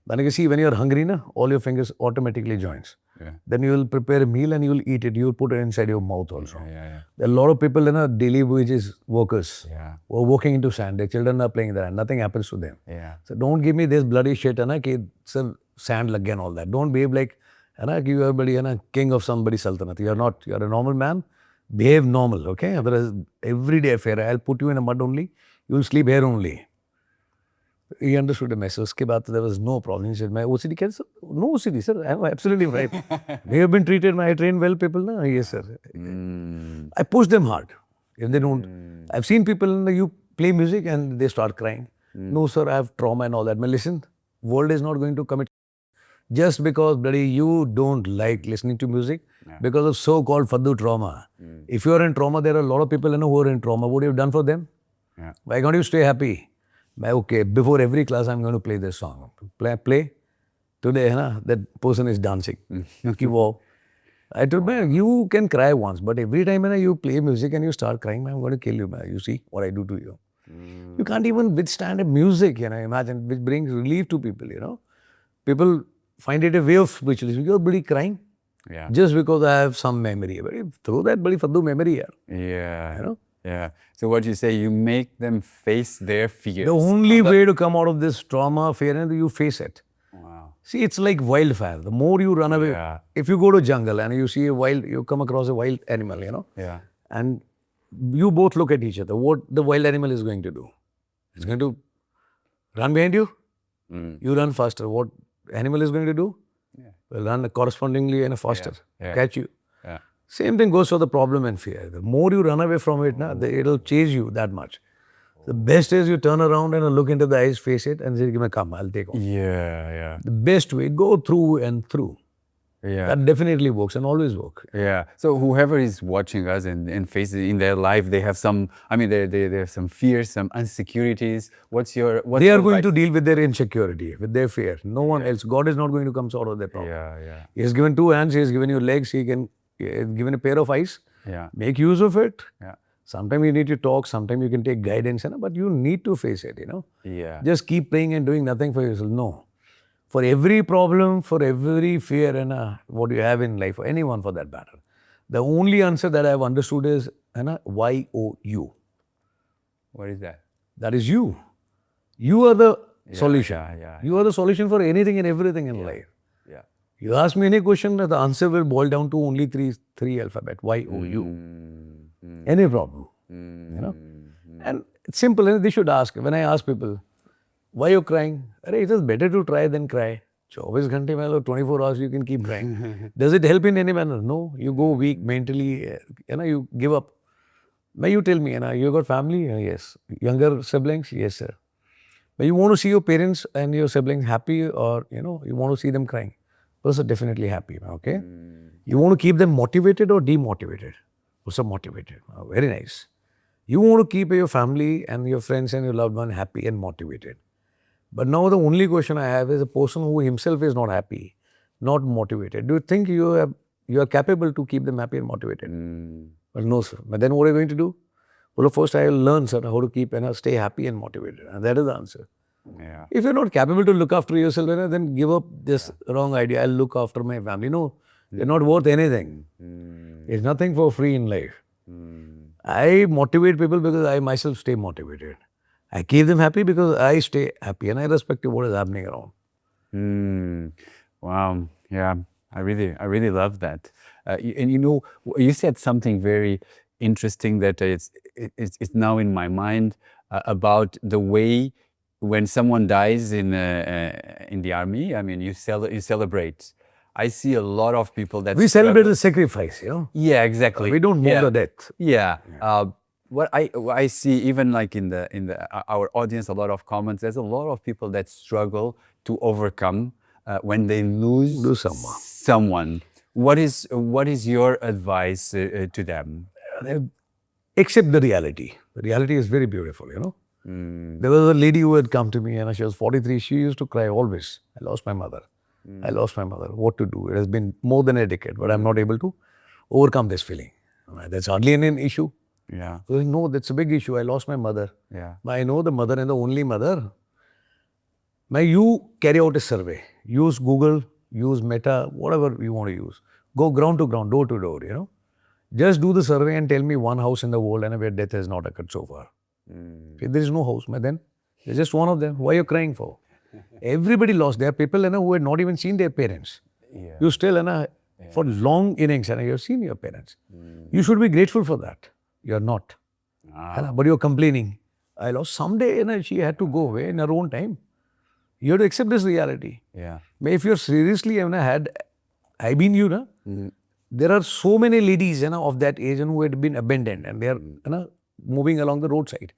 Then you see, when you're hungry, all your fingers automatically joins. Yeah. Then you will prepare a meal and you will eat it. You will put it inside your mouth also. Yeah. There are a lot of people, daily wages workers, Yeah. who are walking into sand. Their children are playing there and nothing happens to them. Yeah. So, don't give me this bloody shit, sand lag and all that. Don't behave like, you are king of somebody's sultanate. You are not. You are a normal man. Behave normal, okay? Otherwise, everyday affair. I'll put you in a mud only. You will sleep here only. He understood the message. There was no problem. He said, my OCD cancer? No OCD, sir. I am absolutely right. They have been treated. I train well people. No? Yes, sir. I push them hard. If they don't. I've seen people, you play music and they start crying. No, sir, I have trauma and all that. But listen, world is not going to commit just because, bloody, you don't like listening to music because of so-called faddu trauma. If you are in trauma, there are a lot of people who are in trauma. What have you done for them? Why can't you stay happy? Okay, before every class, I'm going to play this song. Play. Today, that person is dancing. Wow. I told him, you can cry once, but every time you play music and you start crying, I'm going to kill you. You see what I do to you. You can't even withstand a music, imagine, which brings relief to people, People find it a way of spiritualism. You're bloody crying. Yeah. Just because I have some memory. Throw that bloody faddu memory here. Yeah. Yeah. So what you say, you make them face their fears. The only way to come out of this trauma, fear, and you face it. Wow. See, it's like wildfire. The more you run away, if you go to jungle and you see you come across a wild animal, Yeah. and you both look at each other, what the wild animal is going to do? It's going to run behind you. You run faster. What animal is going to do? Will run correspondingly and faster, catch you. Yeah. Same thing goes for the problem and fear. The more you run away from it, it'll chase you that much. The best is you turn around and look into the eyes, face it, and say, come, I'll take on. Yeah. The best way, go through and through. Yeah. That definitely works and always work. Yeah. So whoever is watching us and faces in their life, they have some, they have some fears, some insecurities. What's your They are going to deal with their insecurity, with their fear. No one else. God is not going to come solve of their problem. Yeah. He has given 2 hands, He has given you legs, He has given a pair of eyes. Yeah. Make use of it. Yeah. Sometimes you need to talk, sometimes you can take guidance, but you need to face it, Yeah. Just keep praying and doing nothing for yourself. No. For every problem, for every fear and what you have in life, or anyone for that matter, the only answer that I have understood is YOU. What is that? That is you. You are the solution. Yeah. You are the solution for anything and everything in life. Yeah. You ask me any question, the answer will boil down to only three alphabet. YOU. Any problem. And it's simple. And they should ask. When I ask people, why are you crying? It is better to try than cry. 24 ghante 24 hours you can keep crying. Does it help in any manner? No. You go weak mentally, you give up. But you tell me, you got family? Yes. Younger siblings? Yes, sir. But you want to see your parents and your siblings happy, or, you want to see them crying? Person definitely happy, okay? You want to keep them motivated or demotivated? Person motivated. Very nice. You want to keep your family and your friends and your loved one happy and motivated. But now the only question I have is a person who himself is not happy, not motivated. Do you think you are capable to keep them happy and motivated? Well, no, sir. But then what are you going to do? Well, first I will learn, sir, how to keep and stay happy and motivated. And that is the answer. Yeah. If you're not capable to look after yourself, then give up this wrong idea. I'll look after my family. No, they're not worth anything. It's nothing for free in life. I motivate people because I myself stay motivated. I keep them happy because I stay happy and I respect what is happening around. Wow. Yeah. I really love that. And you said something very interesting that it's now in my mind about the way when someone dies in the army. You celebrate. I see a lot of people that we celebrate the sacrifice, Yeah, exactly. We don't mourn the death. Yeah. What I see, even like in our audience, a lot of comments. There's a lot of people that struggle to overcome when they lose someone. What is your advice to them? Accept the reality. The reality is very beautiful, There was a lady who had come to me and she was 43. She used to cry always. I lost my mother. I lost my mother. What to do? It has been more than a decade, but I'm not able to overcome this feeling. That's hardly an issue. Yeah. So, no, that's a big issue. I lost my mother. Yeah. I know the mother and the only mother. You carry out a survey. Use Google, use Meta, whatever you want to use. Go ground to ground, door to door, Just do the survey and tell me one house in the world where death has not occurred so far. If there is no house, then there's just one of them. Why are you crying for? Everybody lost. There are people who had not even seen their parents. Yeah. You still, for long innings, you have seen your parents. You should be grateful for that. You are not. But you're complaining. I lost. Someday, she had to go away in her own time. You have to accept this reality. Yeah. If you're seriously I've been you, there are so many ladies of that age who had been abandoned and they are moving along the roadside.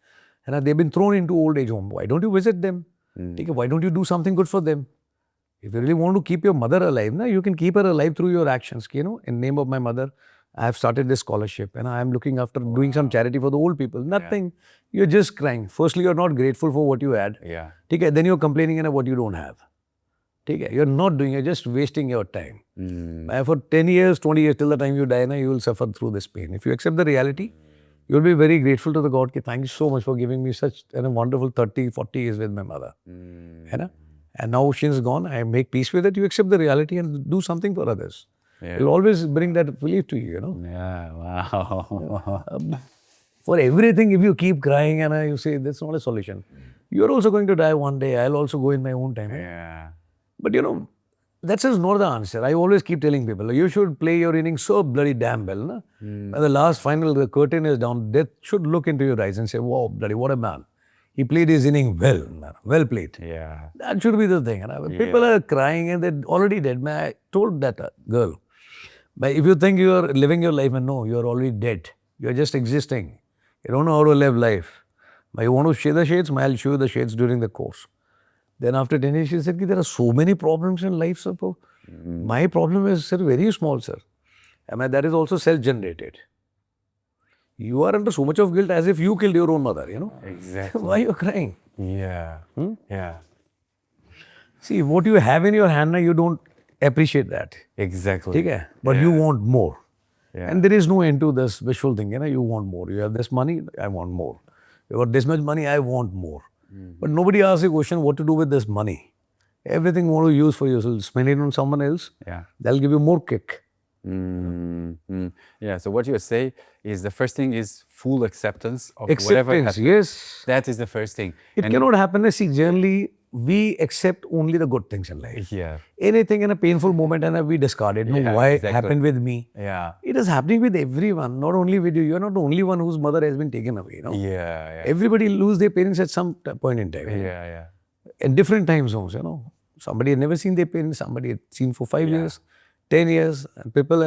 And they've been thrown into old age home. Why don't you visit them? Why don't you do something good for them? If you really want to keep your mother alive, you can keep her alive through your actions. In name of my mother, I have started this scholarship and I am looking after doing some charity for the old people. Nothing. You're just crying. Firstly, you're not grateful for what you had. Yeah. Then you're complaining about what you don't have. You're not doing, you're just wasting your time. For 10 years, 20 years, till the time you die, you will suffer through this pain. If you accept the reality, you'll be very grateful to the God. Thank you so much for giving me such a wonderful 30, 40 years with my mother. And now she's gone, I make peace with it. You accept the reality and do something for others. It'll always bring that relief to you, Yeah, wow. For everything, if you keep crying and you say, that's not a solution. You're also going to die one day. I'll also go in my own time. Yeah. But that's just not the answer. I always keep telling people, you should play your innings so bloody damn well. And the last final, the curtain is down. Death should look into your eyes and say, wow, bloody, what a man. He played his inning well, man. Well played. Yeah. That should be the thing. People are crying and they're already dead. I told that girl, but if you think you are living your life, and no, you are already dead. You are just existing. You don't know how to live life. But you want to share the shades? I'll show you the shades during the course. Then after 10 years, she said, there are so many problems in life, sir. My problem is, sir, very small, sir. That is also self-generated. You are under so much of guilt as if you killed your own mother, Exactly. Why are you crying? Yeah. Yeah. See, what you have in your hand, you don't appreciate that. Exactly. But you want more. Yeah. And there is no end to this visual thing. You want more. You have this money, I want more. You got this much money, I want more. But nobody asks a question what to do with this money. Everything you want to use for yourself, spend it on someone else. Yeah. That'll give you more kick. Yeah. So what you say is the first thing is full acceptance of whatever happens. Yes. That is the first thing. It cannot happen. See, generally, we accept only the good things in life. Yeah. Anything in a painful moment we discard it. Why it happened with me? Yeah. It is happening with everyone, not only with you. You're not the only one whose mother has been taken away. Yeah. Everybody lose their parents at some point in time. Yeah. In different time zones, Somebody had never seen their parents, somebody had seen for 5 years, 10 years. And people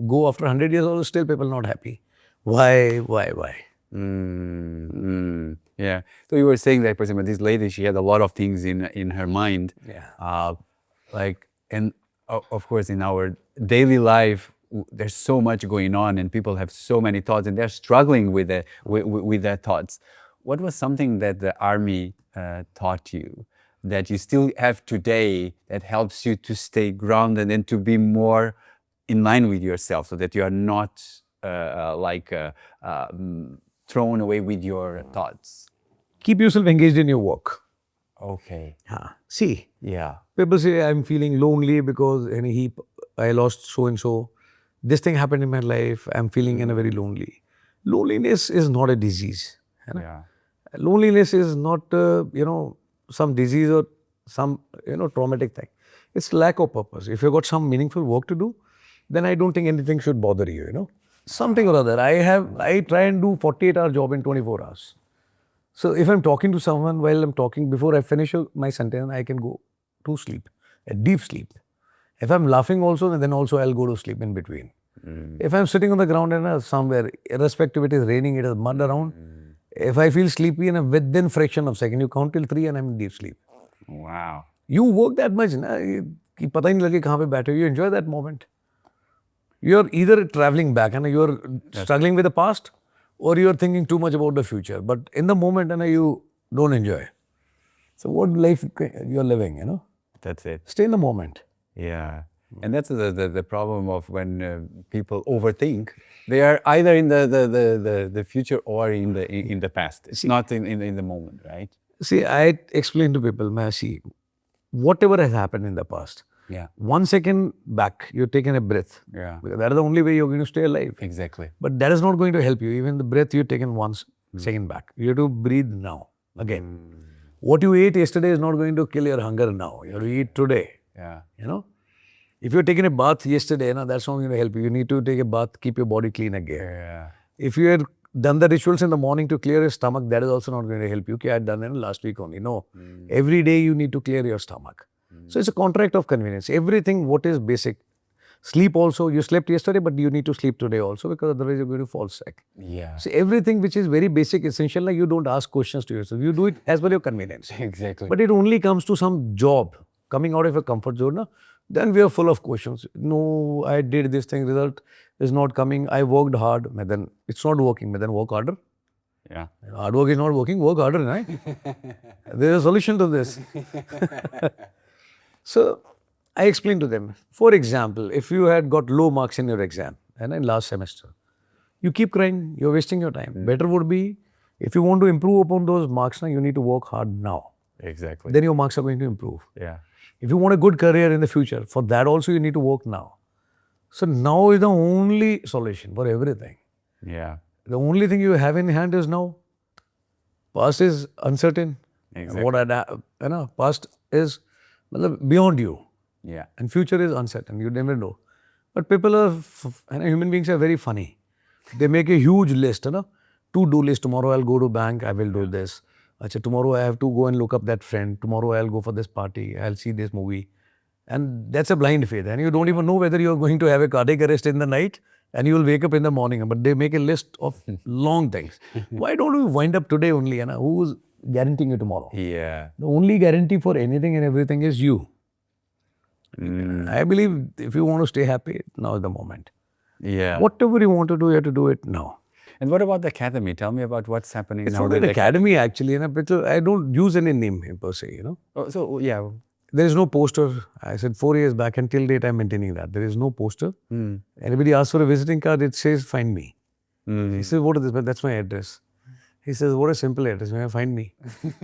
go after 100 years old, still people not happy. Why? Yeah. So you were saying that, for example, this lady, she had a lot of things in her mind. Yeah. And of course, in our daily life, there's so much going on, and people have so many thoughts, and they're struggling with their thoughts. What was something that the army taught you that you still have today that helps you to stay grounded and to be more in line with yourself, so that you are not thrown away with your thoughts? Keep yourself engaged in your work. Okay. See, Yeah. people say I'm feeling lonely because I lost so-and-so. This thing happened in my life. I'm feeling very lonely. Loneliness is not a disease. Yeah. Loneliness is not, some disease or some, traumatic thing. It's lack of purpose. If you've got some meaningful work to do, then I don't think anything should bother you, Something or other. I try and do 48-hour job in 24 hours. So if I'm talking to someone while I'm talking, before I finish my sentence, I can go to sleep, a deep sleep. If I'm laughing also, then also I'll go to sleep in between. If I'm sitting on the ground and somewhere, irrespective it is raining, it is mud around, if I feel sleepy and within fraction of a second, you count till 3 and I'm in deep sleep. Wow. You work that much, कि पता ही नहीं लगे कहाँ पे बैठे हो. You enjoy that moment. You're either traveling back and you're struggling with the past, or you're thinking too much about the future. But in the moment, you don't enjoy. So what life you're living, That's it. Stay in the moment. Yeah. And that's the problem of when people overthink. They are either in the future or in the past. It's not in the moment, right? See, I explain to people, whatever has happened in the past, 1 second back, you're taking a breath. Yeah. Because that is the only way you're going to stay alive. Exactly. But that is not going to help you. Even the breath you've taken 1 second back. You have to breathe now, again. What you ate yesterday is not going to kill your hunger now. You have to eat today. Yeah. If you're taking a bath yesterday, that's not going to help you. You need to take a bath, keep your body clean again. Yeah. If you had done the rituals in the morning to clear your stomach, that is also not going to help you. I had done it last week only. No. Every day you need to clear your stomach. So it's a contract of convenience. Everything what is basic. Sleep also, you slept yesterday, but you need to sleep today also because otherwise you're going to fall sick. Yeah. So everything which is very basic, essential, like you don't ask questions to yourself. You do it as per your convenience. Exactly. But it only comes to some job, coming out of a comfort zone, na, then we are full of questions. No, I did this thing, result is not coming. I worked hard, then it's not working. Then work harder. Yeah. Hard work is not working, work harder, right? There is a solution to this. So I explained to them, for example, if you had got low marks in your exam and in last semester, you keep crying, you're wasting your time. Better would be, if you want to improve upon those marks, now you need to work hard now. Exactly. Then your marks are going to improve. Yeah. If you want a good career in the future, for that also you need to work now. So now is the only solution for everything. Yeah. The only thing you have in hand is now. Past is uncertain. Exactly. Past is beyond you. Yeah. And future is uncertain. You never know. But people are, human beings are very funny. They make a huge list, to-do list. Tomorrow I'll go to bank, I will do this. Achha, tomorrow I have to go and look up that friend. Tomorrow I'll go for this party. I'll see this movie. And that's a blind faith. And you don't even know whether you're going to have a cardiac arrest in the night and you will wake up in the morning. But they make a list of long things. Why don't we wind up today only? Who's guaranteeing you tomorrow? Yeah. The only guarantee for anything and everything is you. I believe if you want to stay happy, now is the moment. Yeah. Whatever you want to do, you have to do it now. And what about the academy? Tell me about what's happening It's now. not an academy actually, I don't use any name per se, Oh, so, yeah. There is no poster. I said 4 years back, until date I'm maintaining that. There is no poster. Anybody asks for a visiting card, it says, find me. He says, what is this? But that's my address. He says, what a simple address, may I find me?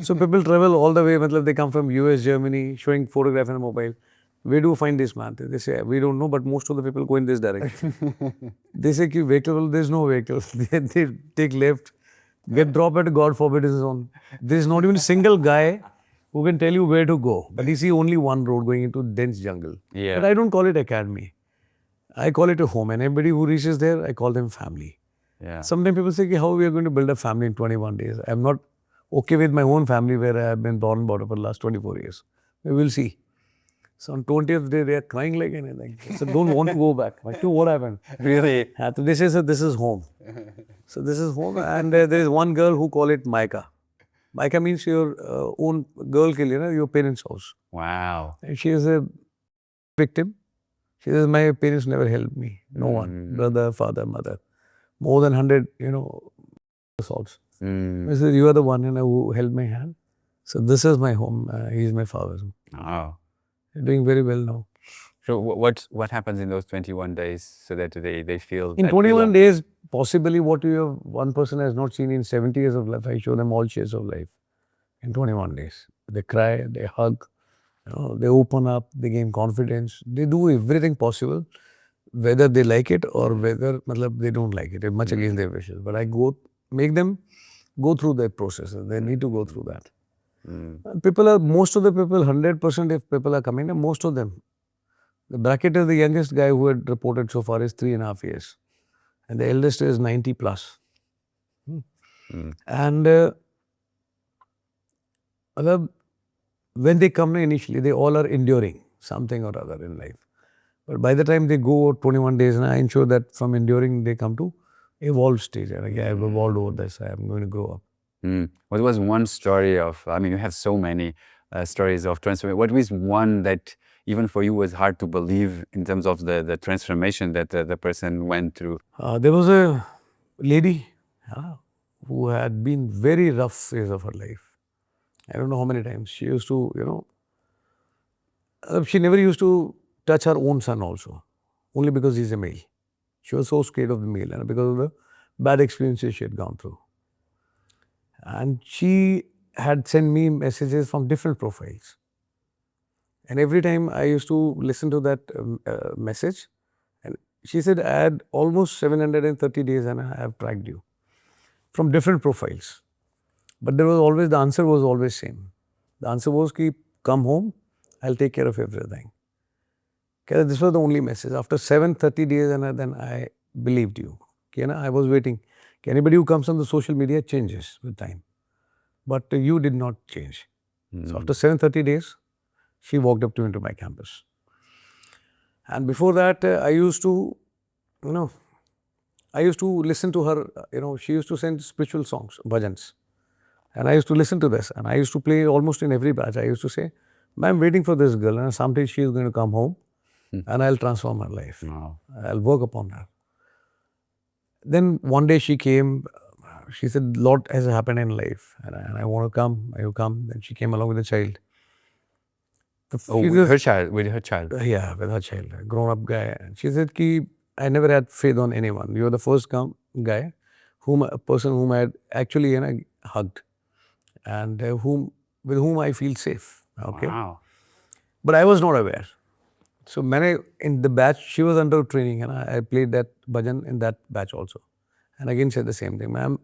So people travel all the way, they come from US, Germany, showing photograph on a mobile. Where do you find this man? They say, we don't know, but most of the people go in this direction. They say, vehicle, there's no vehicle. They take left, get dropped at God forbid his zone. There's not even a single guy who can tell you where to go. But you see only one road going into dense jungle. Yeah. But I don't call it academy. I call it a home. And everybody who reaches there, I call them family. Yeah. Sometimes people say, how we are going to build a family in 21 days. I'm not okay with my own family where I have been born and brought up for the last 24 years. We will see. So on 20th day, they are crying like anything. So don't want to go back. Like, what happened? Really? So they say, this is home. So this is home. And there is one girl who call it Maika. Maika means your own girl, your parents' house. Wow. And she is a victim. She says, my parents never helped me. No one. Brother, father, mother. More than 100, assaults. I said, you are the one who held my hand. So this is my home. He is my father. Oh. You're doing very well now. So what happens in those 21 days so that they feel... In 21 days, possibly what one person has not seen in 70 years of life, I show them all shades of life. In 21 days. They cry, they hug, they open up, they gain confidence. They do everything possible, whether they like it or whether they don't like it. It's much against their wishes. But I make them go through that process. They need to go through that. Most of the people, 100% if people are coming, most of them. The bracket is the youngest guy who had reported so far is 3.5 years. And the eldest is 90 plus. And when they come initially, they all are enduring something or other in life. But by the time they go 21 days, I ensure that from enduring, they come to evolved stage. And I've evolved over this. I'm going to grow up. What was one story of, you have so many stories of transformation. What was one that even for you was hard to believe in terms of the transformation that the person went through? There was a lady who had been very rough phase of her life. I don't know how many times. She used to, she never used to touch her own son also, only because he's a male. She was so scared of the male because of the bad experiences she had gone through. And she had sent me messages from different profiles. And every time I used to listen to that message, and she said, I had almost 730 days and I have tracked you from different profiles. But there was always, the answer was always same. The answer was, come home, I'll take care of everything. This was the only message. After 730 days, and then I believed you. I was waiting. Anybody who comes on the social media changes with time. But you did not change. So after 730 days, she walked up to into my campus. And before that, I used to, you know, I used to listen to her, she used to send spiritual songs, bhajans. And I used to listen to this. And I used to play almost in every batch. I used to say, I'm waiting for this girl. And someday she is going to come home and I'll transform her life. Wow. I'll work upon her. Then one day she came. She said, lot has happened in life. And I want to come. I will come. Then she came along with a child. With her child? With her child? Yeah, with her child. A grown-up guy. And she said, ki, I never had faith on anyone. You're the first guy, a person whom I had actually hugged. And with whom I feel safe. Okay. Wow. But I was not aware. So in the batch, she was under training and I played that bhajan in that batch also. And again said the same thing. I'm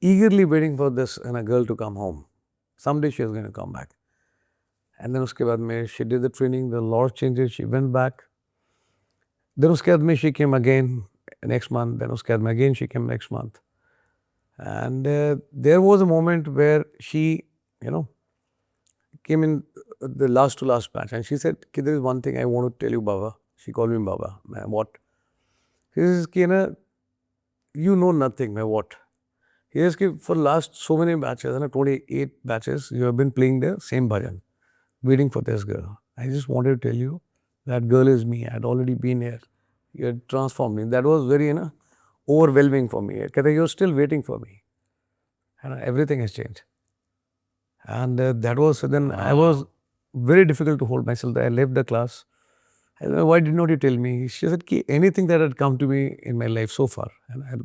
eagerly waiting for this girl to come home. Someday she is going to come back. And then uske baad mein, she did the training, the Lord changes, she went back. Then uske baad mein, she came again next month. Then uske baad mein again she came next month. And there was a moment where she, came in the last to last batch. And she said, there is one thing I want to tell you, Baba. She called me Baba. What? She says, you know nothing. What? He says, for last so many batches, 28 batches, you have been playing the same bhajan, waiting for this girl. I just wanted to tell you, that girl is me. I had already been here. You had transformed me. That was very, overwhelming for me. You're still waiting for me. And everything has changed. And that was, then I was very difficult to hold myself. I left the class. I said, why did not you tell me? She said, anything that had come to me in my life so far, and I had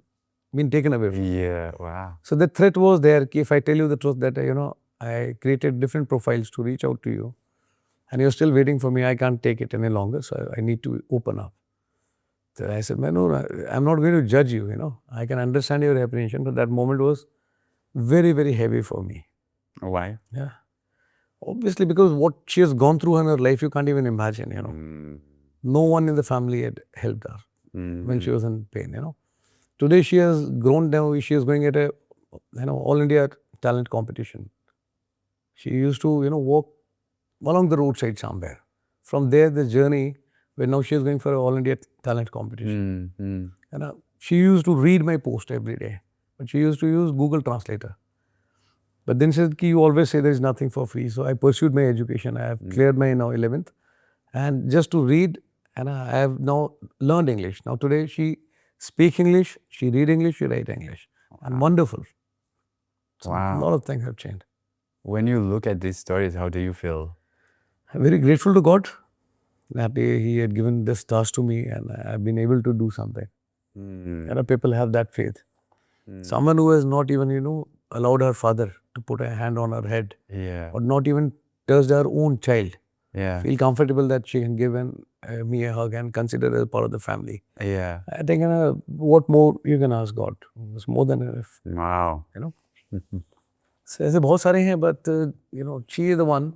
been taken away from. Yeah, wow. So the threat was there, if I tell you the truth that, I created different profiles to reach out to you, and you're still waiting for me, I can't take it any longer, so I need to open up. So I said, no, I'm not going to judge you, I can understand your apprehension, but that moment was very, very heavy for me. Why? Yeah. Obviously, because what she has gone through in her life, you can't even imagine, No one in the family had helped her when she was in pain, Today, she has grown now. She is going at a, all India talent competition. She used to, walk along the roadside somewhere. From there, the journey, where now she is going for an all India talent competition. And she used to read my post every day. But she used to use Google Translator. But then she said, you always say there is nothing for free. So I pursued my education. I have cleared my now 11th. And just to read, and I have now learned English. Now today she speaks English, she read English, she write English. And wonderful. So a lot of things have changed. When you look at these stories, how do you feel? I'm very grateful to God that He had given this task to me and I've been able to do something. People have that faith. Someone who has not even, allowed her father to put a hand on her head, or not even touched her own child, feel comfortable that she can give me a hug and consider her part of the family. Yeah. I think, what more you can ask God? It's more than enough. Wow. So ऐसे बहुत सारे हैं, but she is the one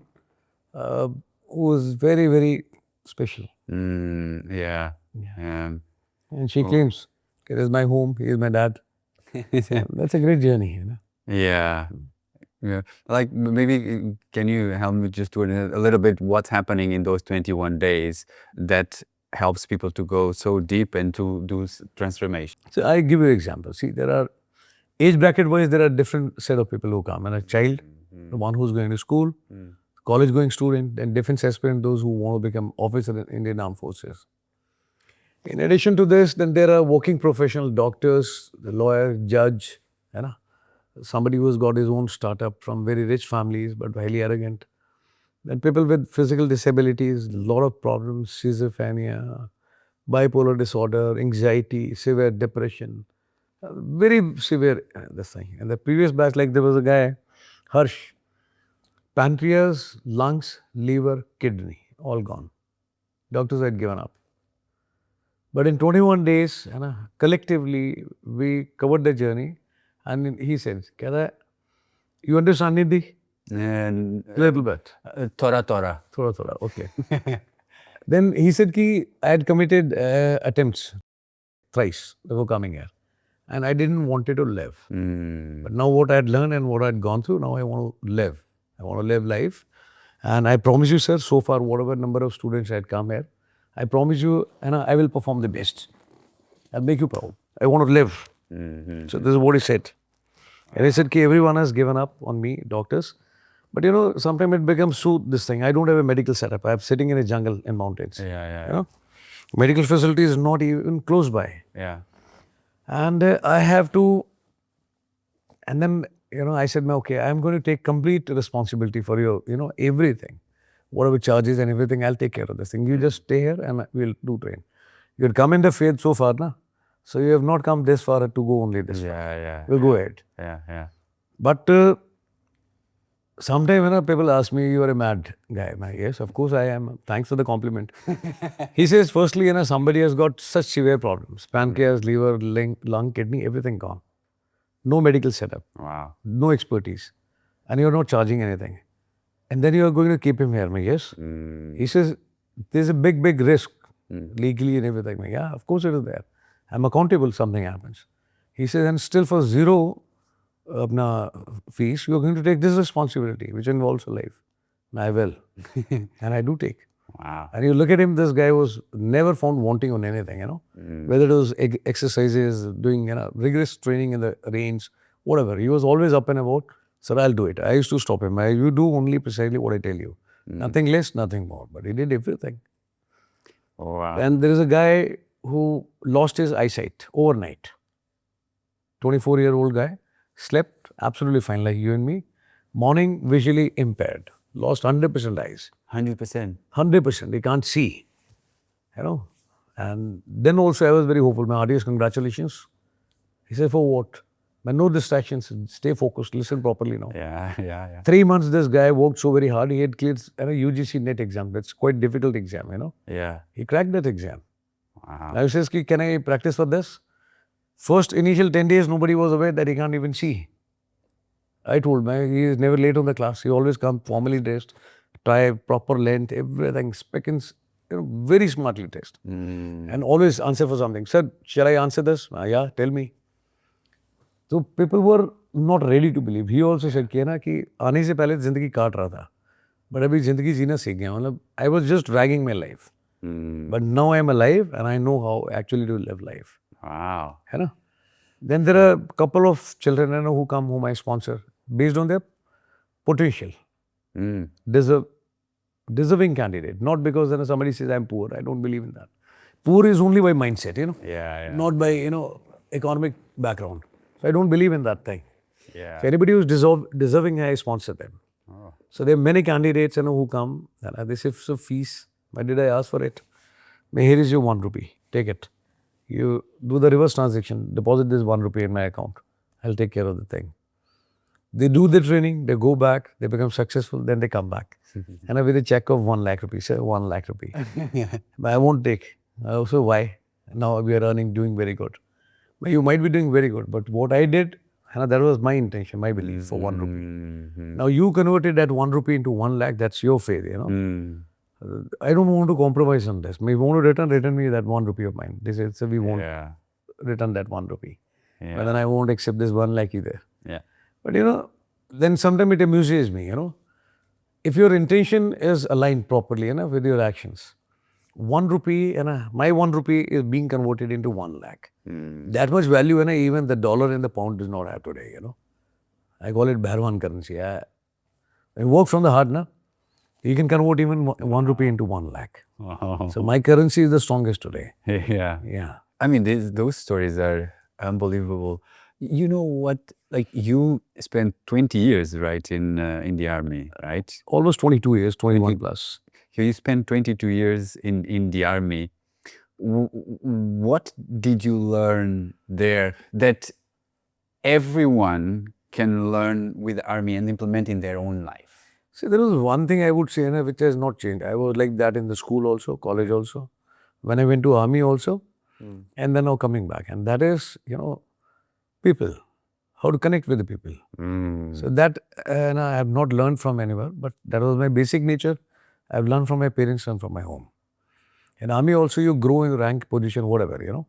who is very, very special. Yeah. And she claims, it is my home, he is my dad. So that's a great journey, Yeah. Yeah. Like, maybe can you help me just do a little bit what's happening in those 21 days that helps people to go so deep and to do transformation? So I give you an example. See, there are age bracket wise, there are different set of people who come. And a child, the one who's going to school, college going student, and defense aspirant, those who want to become officer in Indian Armed Forces. In addition to this, then there are working professional, doctors, the lawyer, judge, somebody who has got his own startup from very rich families but highly arrogant. Then people with physical disabilities, a lot of problems, schizophrenia, bipolar disorder, anxiety, severe depression, very severe this thing. And the previous batch, like there was a guy, Harsh, pancreas, lungs, liver, kidney, all gone. Doctors had given up. But in 21 days, collectively, we covered the journey. And he said, you understand Hindi? And Little bit. Tora. Thoda, okay. Then he said, I had committed attempts thrice before coming here. And I didn't want to live. But now what I had learned and what I had gone through, now I want to live. I want to live life. And I promise you, sir, so far, whatever number of students had come here, I promise you, I will perform the best. I'll make you proud. I want to live. So this is what he said. And he said, everyone has given up on me, doctors. But sometimes it becomes this thing. I don't have a medical setup. I'm sitting in a jungle in mountains. Yeah. Medical facility is not even close by. Yeah. And I have to, and then, I said, okay, I'm going to take complete responsibility for your, everything. Whatever charges and everything, I'll take care of this thing. You just stay here and we'll do train. You had come in the faith so far, na? So you have not come this far to go only this far. Yeah. We'll go ahead. Yeah. But sometimes people ask me, you are a mad guy. Yes, of course I am. Thanks for the compliment. He says, firstly, somebody has got such severe problems. Pancreas, liver, lung, kidney, everything gone. No medical setup. Wow. No expertise. And you're not charging anything. And then you are going to keep him here. Yes. He says, there's a big risk legally and everything. Yeah, of course it is there. I'm accountable if something happens. He says, and still for zero fees, you're going to take this responsibility, which involves a life. And I will. And I do take. Wow. And you look at him, this guy was never found wanting on anything, Whether it was exercises, doing, rigorous training in the range, whatever. He was always up and about. Sir, I'll do it. I used to stop him. You do only precisely what I tell you. Nothing less, nothing more. But he did everything. Oh, wow. And there is a guy who lost his eyesight overnight. 24-year-old guy. Slept absolutely fine, like you and me. Morning, visually impaired. Lost 100% eyes. 100%. 100%. He can't see. And then also I was very hopeful. My RDS, congratulations. He said, for what? No distractions. Stay focused. Listen properly now. Yeah. 3 months this guy worked so very hard. He had cleared a UGC NET exam. That's quite difficult exam, Yeah. He cracked that exam. Wow. Now he says, can I practice for this? First initial 10 days, nobody was aware that he can't even see. I told him, he is never late on the class. He always comes formally dressed, tie, proper length, everything, speckins, very smartly dressed. And always answer for something. Sir, shall I answer this? Yeah, tell me. So people were not ready to believe. He also said कि आने से पहले जिंदगी काट रहा था, but अभी जिंदगी जीना सीख गया. मतलब I was just dragging my life, but now I am alive and I know how actually to live life. Wow. Then there are a couple of children who come whom I sponsor based on their potential, deserving candidate. Not because somebody says I'm poor. I don't believe in that. Poor is only by mindset, Yeah. not by economic background. So I don't believe in that thing. Yeah. If anybody who's deserving, I sponsor them. Oh. So there are many candidates who come and they say, so fees, why did I ask for it? Here is your 1 rupee, take it. You do the reverse transaction, deposit this 1 rupee in my account. I'll take care of the thing. They do the training, they go back, they become successful, then they come back. And with a check of 1 lakh rupees, sir, 1 lakh rupee. But I won't take. Also, why? Now we are doing very good. But you might be doing very good, but what I did, that was my intention, my belief for 1 rupee. Now you converted that 1 rupee into 1 lakh, that's your faith, I don't want to compromise on this. If you want to return me that 1 rupee of mine. They said, so we won't return that 1 rupee. But then I won't accept this 1 lakh either. Yeah. But then sometimes it amuses me, If your intention is aligned properly, with your actions, 1 rupee, my 1 rupee is being converted into 1 lakh. That much value, even the dollar and the pound does not have today, I call it Bharwan currency. I work from the heart, you can convert even 1 rupee into 1 lakh. Wow. So my currency is the strongest today. Yeah. I mean, those stories are unbelievable. You know what? Like you spent 20 years, right, in the army, right? Almost 22 years, 21 plus. You spent 22 years in the army. What did you learn there that everyone can learn with the army and implement in their own life? See, there was one thing I would say which has not changed. I was like that in the school also, college also, when I went to army also, and then now coming back. And that is, people, how to connect with the people. So that I have not learned from anywhere, but that was my basic nature. I've learned from my parents and from my home. In army also, you grow in rank, position, whatever,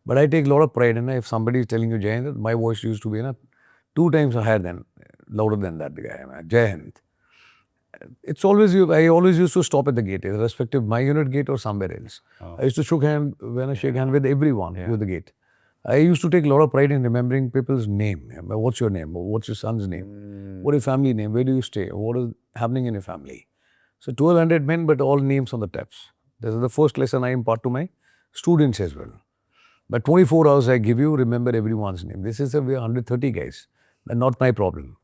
But I take a lot of pride in if somebody is telling you Jai Hind, my voice used to be 2 times higher than, louder than that guy, Jai Hind. It's always you. I always used to stop at the gate, irrespective my unit gate or somewhere else. I used to shake hand with everyone with the gate. I used to take a lot of pride in remembering people's name. What's your name? What's your son's name? What is your family name? Where do you stay? What is happening in your family? So 1200 men, but all names on the taps. This is the first lesson I impart to my students as well. But 24 hours I give you, remember everyone's name. This is we are 130 guys. That's not my problem.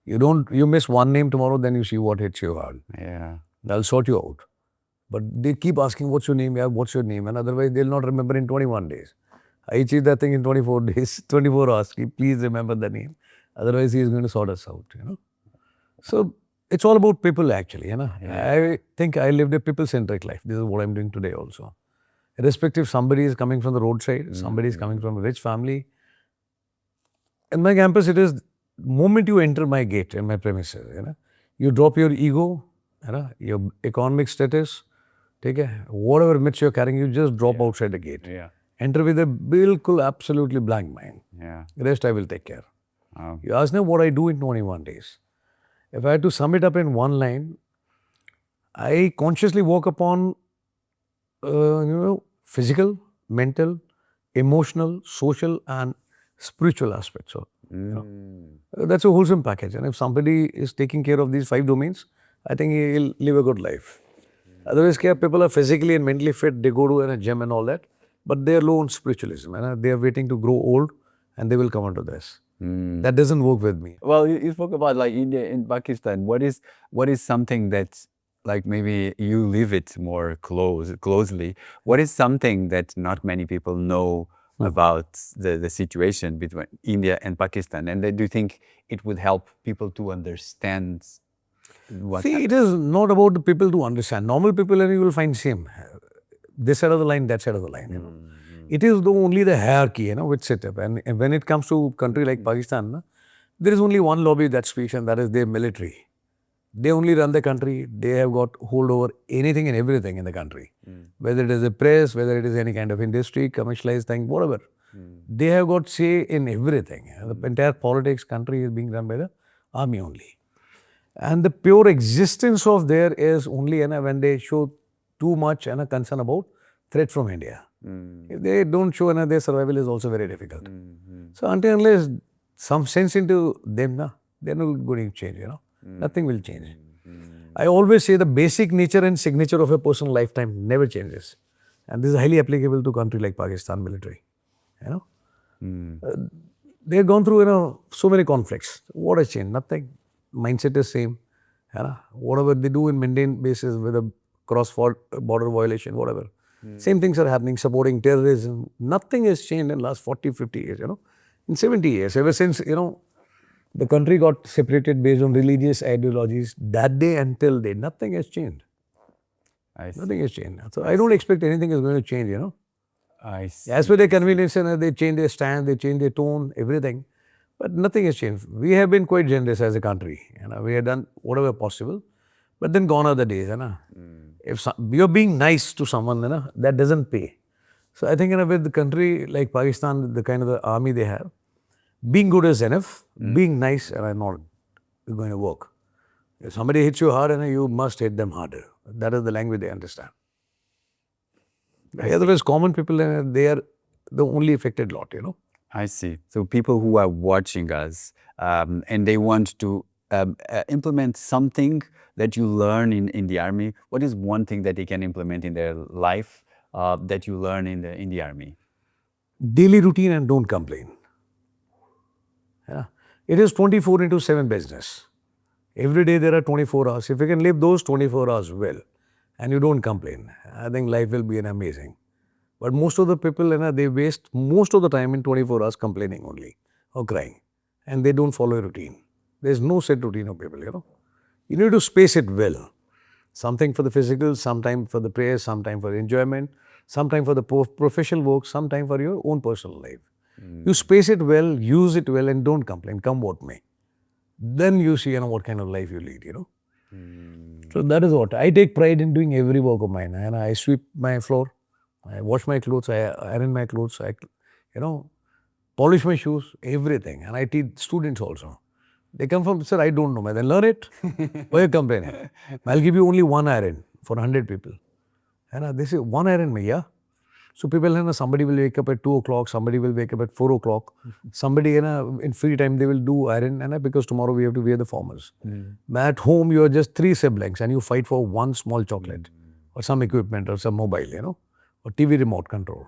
You miss one name tomorrow, then you see what hits you hard. Yeah. I'll sort you out. But they keep asking, what's your name? Yeah, what's your name? And otherwise, they'll not remember in 21 days. I achieved that thing in 24 days, 24 hours. Please remember the name. Otherwise, he is going to sort us out. So, it's all about people actually. I think I lived a people-centric life. This is what I'm doing today also. Irrespective, somebody is coming from the roadside, somebody is coming from a rich family. In my campus, it is moment you enter my gate and my premises, you drop your ego, your economic status, whatever myths you're carrying, you just drop outside the gate. Yeah. Enter with a bilkul, absolutely blank mind. Yeah. The rest I will take care. You ask me what I do in 21 days. If I had to sum it up in one line, I consciously work upon physical, mental, emotional, social and spiritual aspects. So, that's a wholesome package. And if somebody is taking care of these 5 domains, I think he'll live a good life. Otherwise, people are physically and mentally fit, they go to a gym and all that, but they are low on spiritualism. They are waiting to grow old and they will come onto this. That doesn't work with me. Well, you spoke about like India and Pakistan. What is something that like maybe you live it more closely? What is something that not many people know about the situation between India and Pakistan? And do you think it would help people to understand what See, it is not about the people to understand. Normal people and you will find same. This side of the line, that side of the line. It is only the hierarchy, which set up. And when it comes to country like Pakistan, there is only one lobby that speaks, and that is their military. They only run the country. They have got hold over anything and everything in the country. Whether it is a press, whether it is any kind of industry, commercialized thing, whatever. They have got say in everything. The entire politics country is being run by the army only. And the pure existence of there is only when they show too much concern about threat from India. If they don't show their survival is also very difficult. So until unless some sense into them, they're not going to change, Nothing will change. I always say the basic nature and signature of a person's lifetime never changes. And this is highly applicable to a country like Pakistan military. They have gone through, so many conflicts. What has changed? Nothing. Mindset is same. Whatever they do in mundane basis with a cross-border violation, whatever. Same things are happening, supporting terrorism. Nothing has changed in the last 40, 50 years, In 70 years, ever since, the country got separated based on religious ideologies, that day until day, nothing has changed. Nothing has changed. So I don't expect anything is going to change, I see. As per their convenience, they change their stand, they change their tone, everything. But nothing has changed. We have been quite generous as a country. We have done whatever possible. But then gone are the days. If you're being nice to someone, that doesn't pay. So I think with the country like Pakistan, the kind of the army they have, being good is enough. Being nice are not going to work. If somebody hits you hard, you must hit them harder. That is the language they understand. Otherwise, common people, they are the only affected lot, I see. So people who are watching us and they want to implement something that you learn in the army, what is one thing that they can implement in their life that you learn in the army? Daily routine and don't complain. It is 24/7 business. Every day there are 24 hours. If you can live those 24 hours well and you don't complain, I think life will be amazing. But most of the people, they waste most of the time in 24 hours complaining only or crying. And they don't follow a routine. There's no set routine of people, You need to space it well. Something for the physical, sometime for the prayer, sometime for enjoyment, sometime for the professional work, sometime for your own personal life. You space it well, use it well and don't complain, come what may. Then you see what kind of life you lead, So that is what. I take pride in doing every work of mine. And I sweep my floor, I wash my clothes, I iron my clothes, I polish my shoes, everything. And I teach students also. They come from, sir, I don't know. Man. Then learn it. Why are you complaining? I'll give you only one iron for 100 people. And they say, one iron, yeah. So people, somebody will wake up at 2 o'clock, somebody will wake up at 4 o'clock. Somebody in free time, they will do iron because tomorrow we have to wear the formals. At home, you are just 3 siblings and you fight for one small chocolate or some equipment or some mobile, or TV remote control.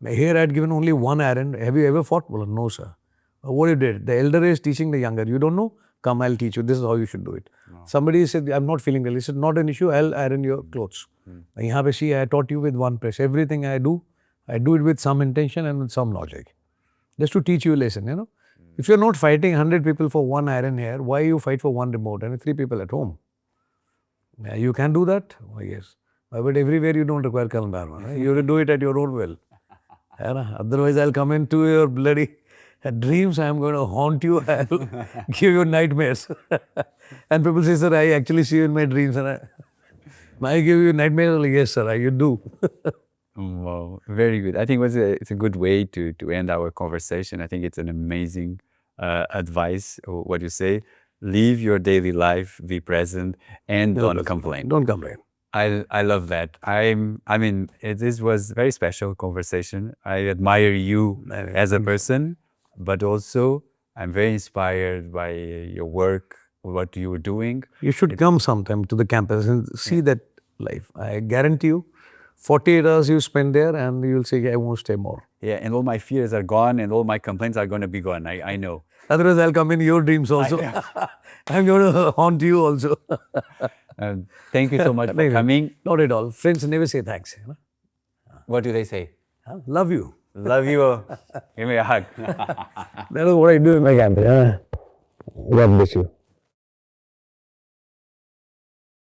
Here I had given only one iron. Have you ever fought? Well, no, sir. What you did? The elder is teaching the younger. You don't know? Come, I'll teach you. This is how you should do it. No. Somebody said, I'm not feeling well. He said, not an issue. I'll iron your clothes. Here, see, I taught you with one press. Everything I do it with some intention and with some logic. Just to teach you a lesson, If you're not fighting 100 people for one iron here, why you fight for one remote and 3 people at home? You can do that? Oh, yes. But everywhere you don't require Col Bharwan. You do it at your own will. Otherwise, I'll come into your bloody dreams. I'm going to haunt you. I'll give you nightmares. And people say, sir, I actually see you in my dreams. And I give you nightmares. Like, yes, sir, you do. Wow, very good. I think it's a good way to end our conversation. I think it's an amazing advice, or what you say. Live your daily life, be present, and don't complain. Don't complain. I love that. This was a very special conversation. I admire you as a person, but also I'm very inspired by your work, what you were doing. You should come sometime to the campus and see that life. I guarantee you, 48 hours you spend there and you'll say, I won't stay more. Yeah, and all my fears are gone and all my complaints are going to be gone. I know. Otherwise, I'll come in your dreams also. I'm going to haunt you also. Thank you so much for coming. Not at all. Friends never say thanks. What do they say? Love you. Love you. Give me a hug. That is what I do in my campus. God bless you.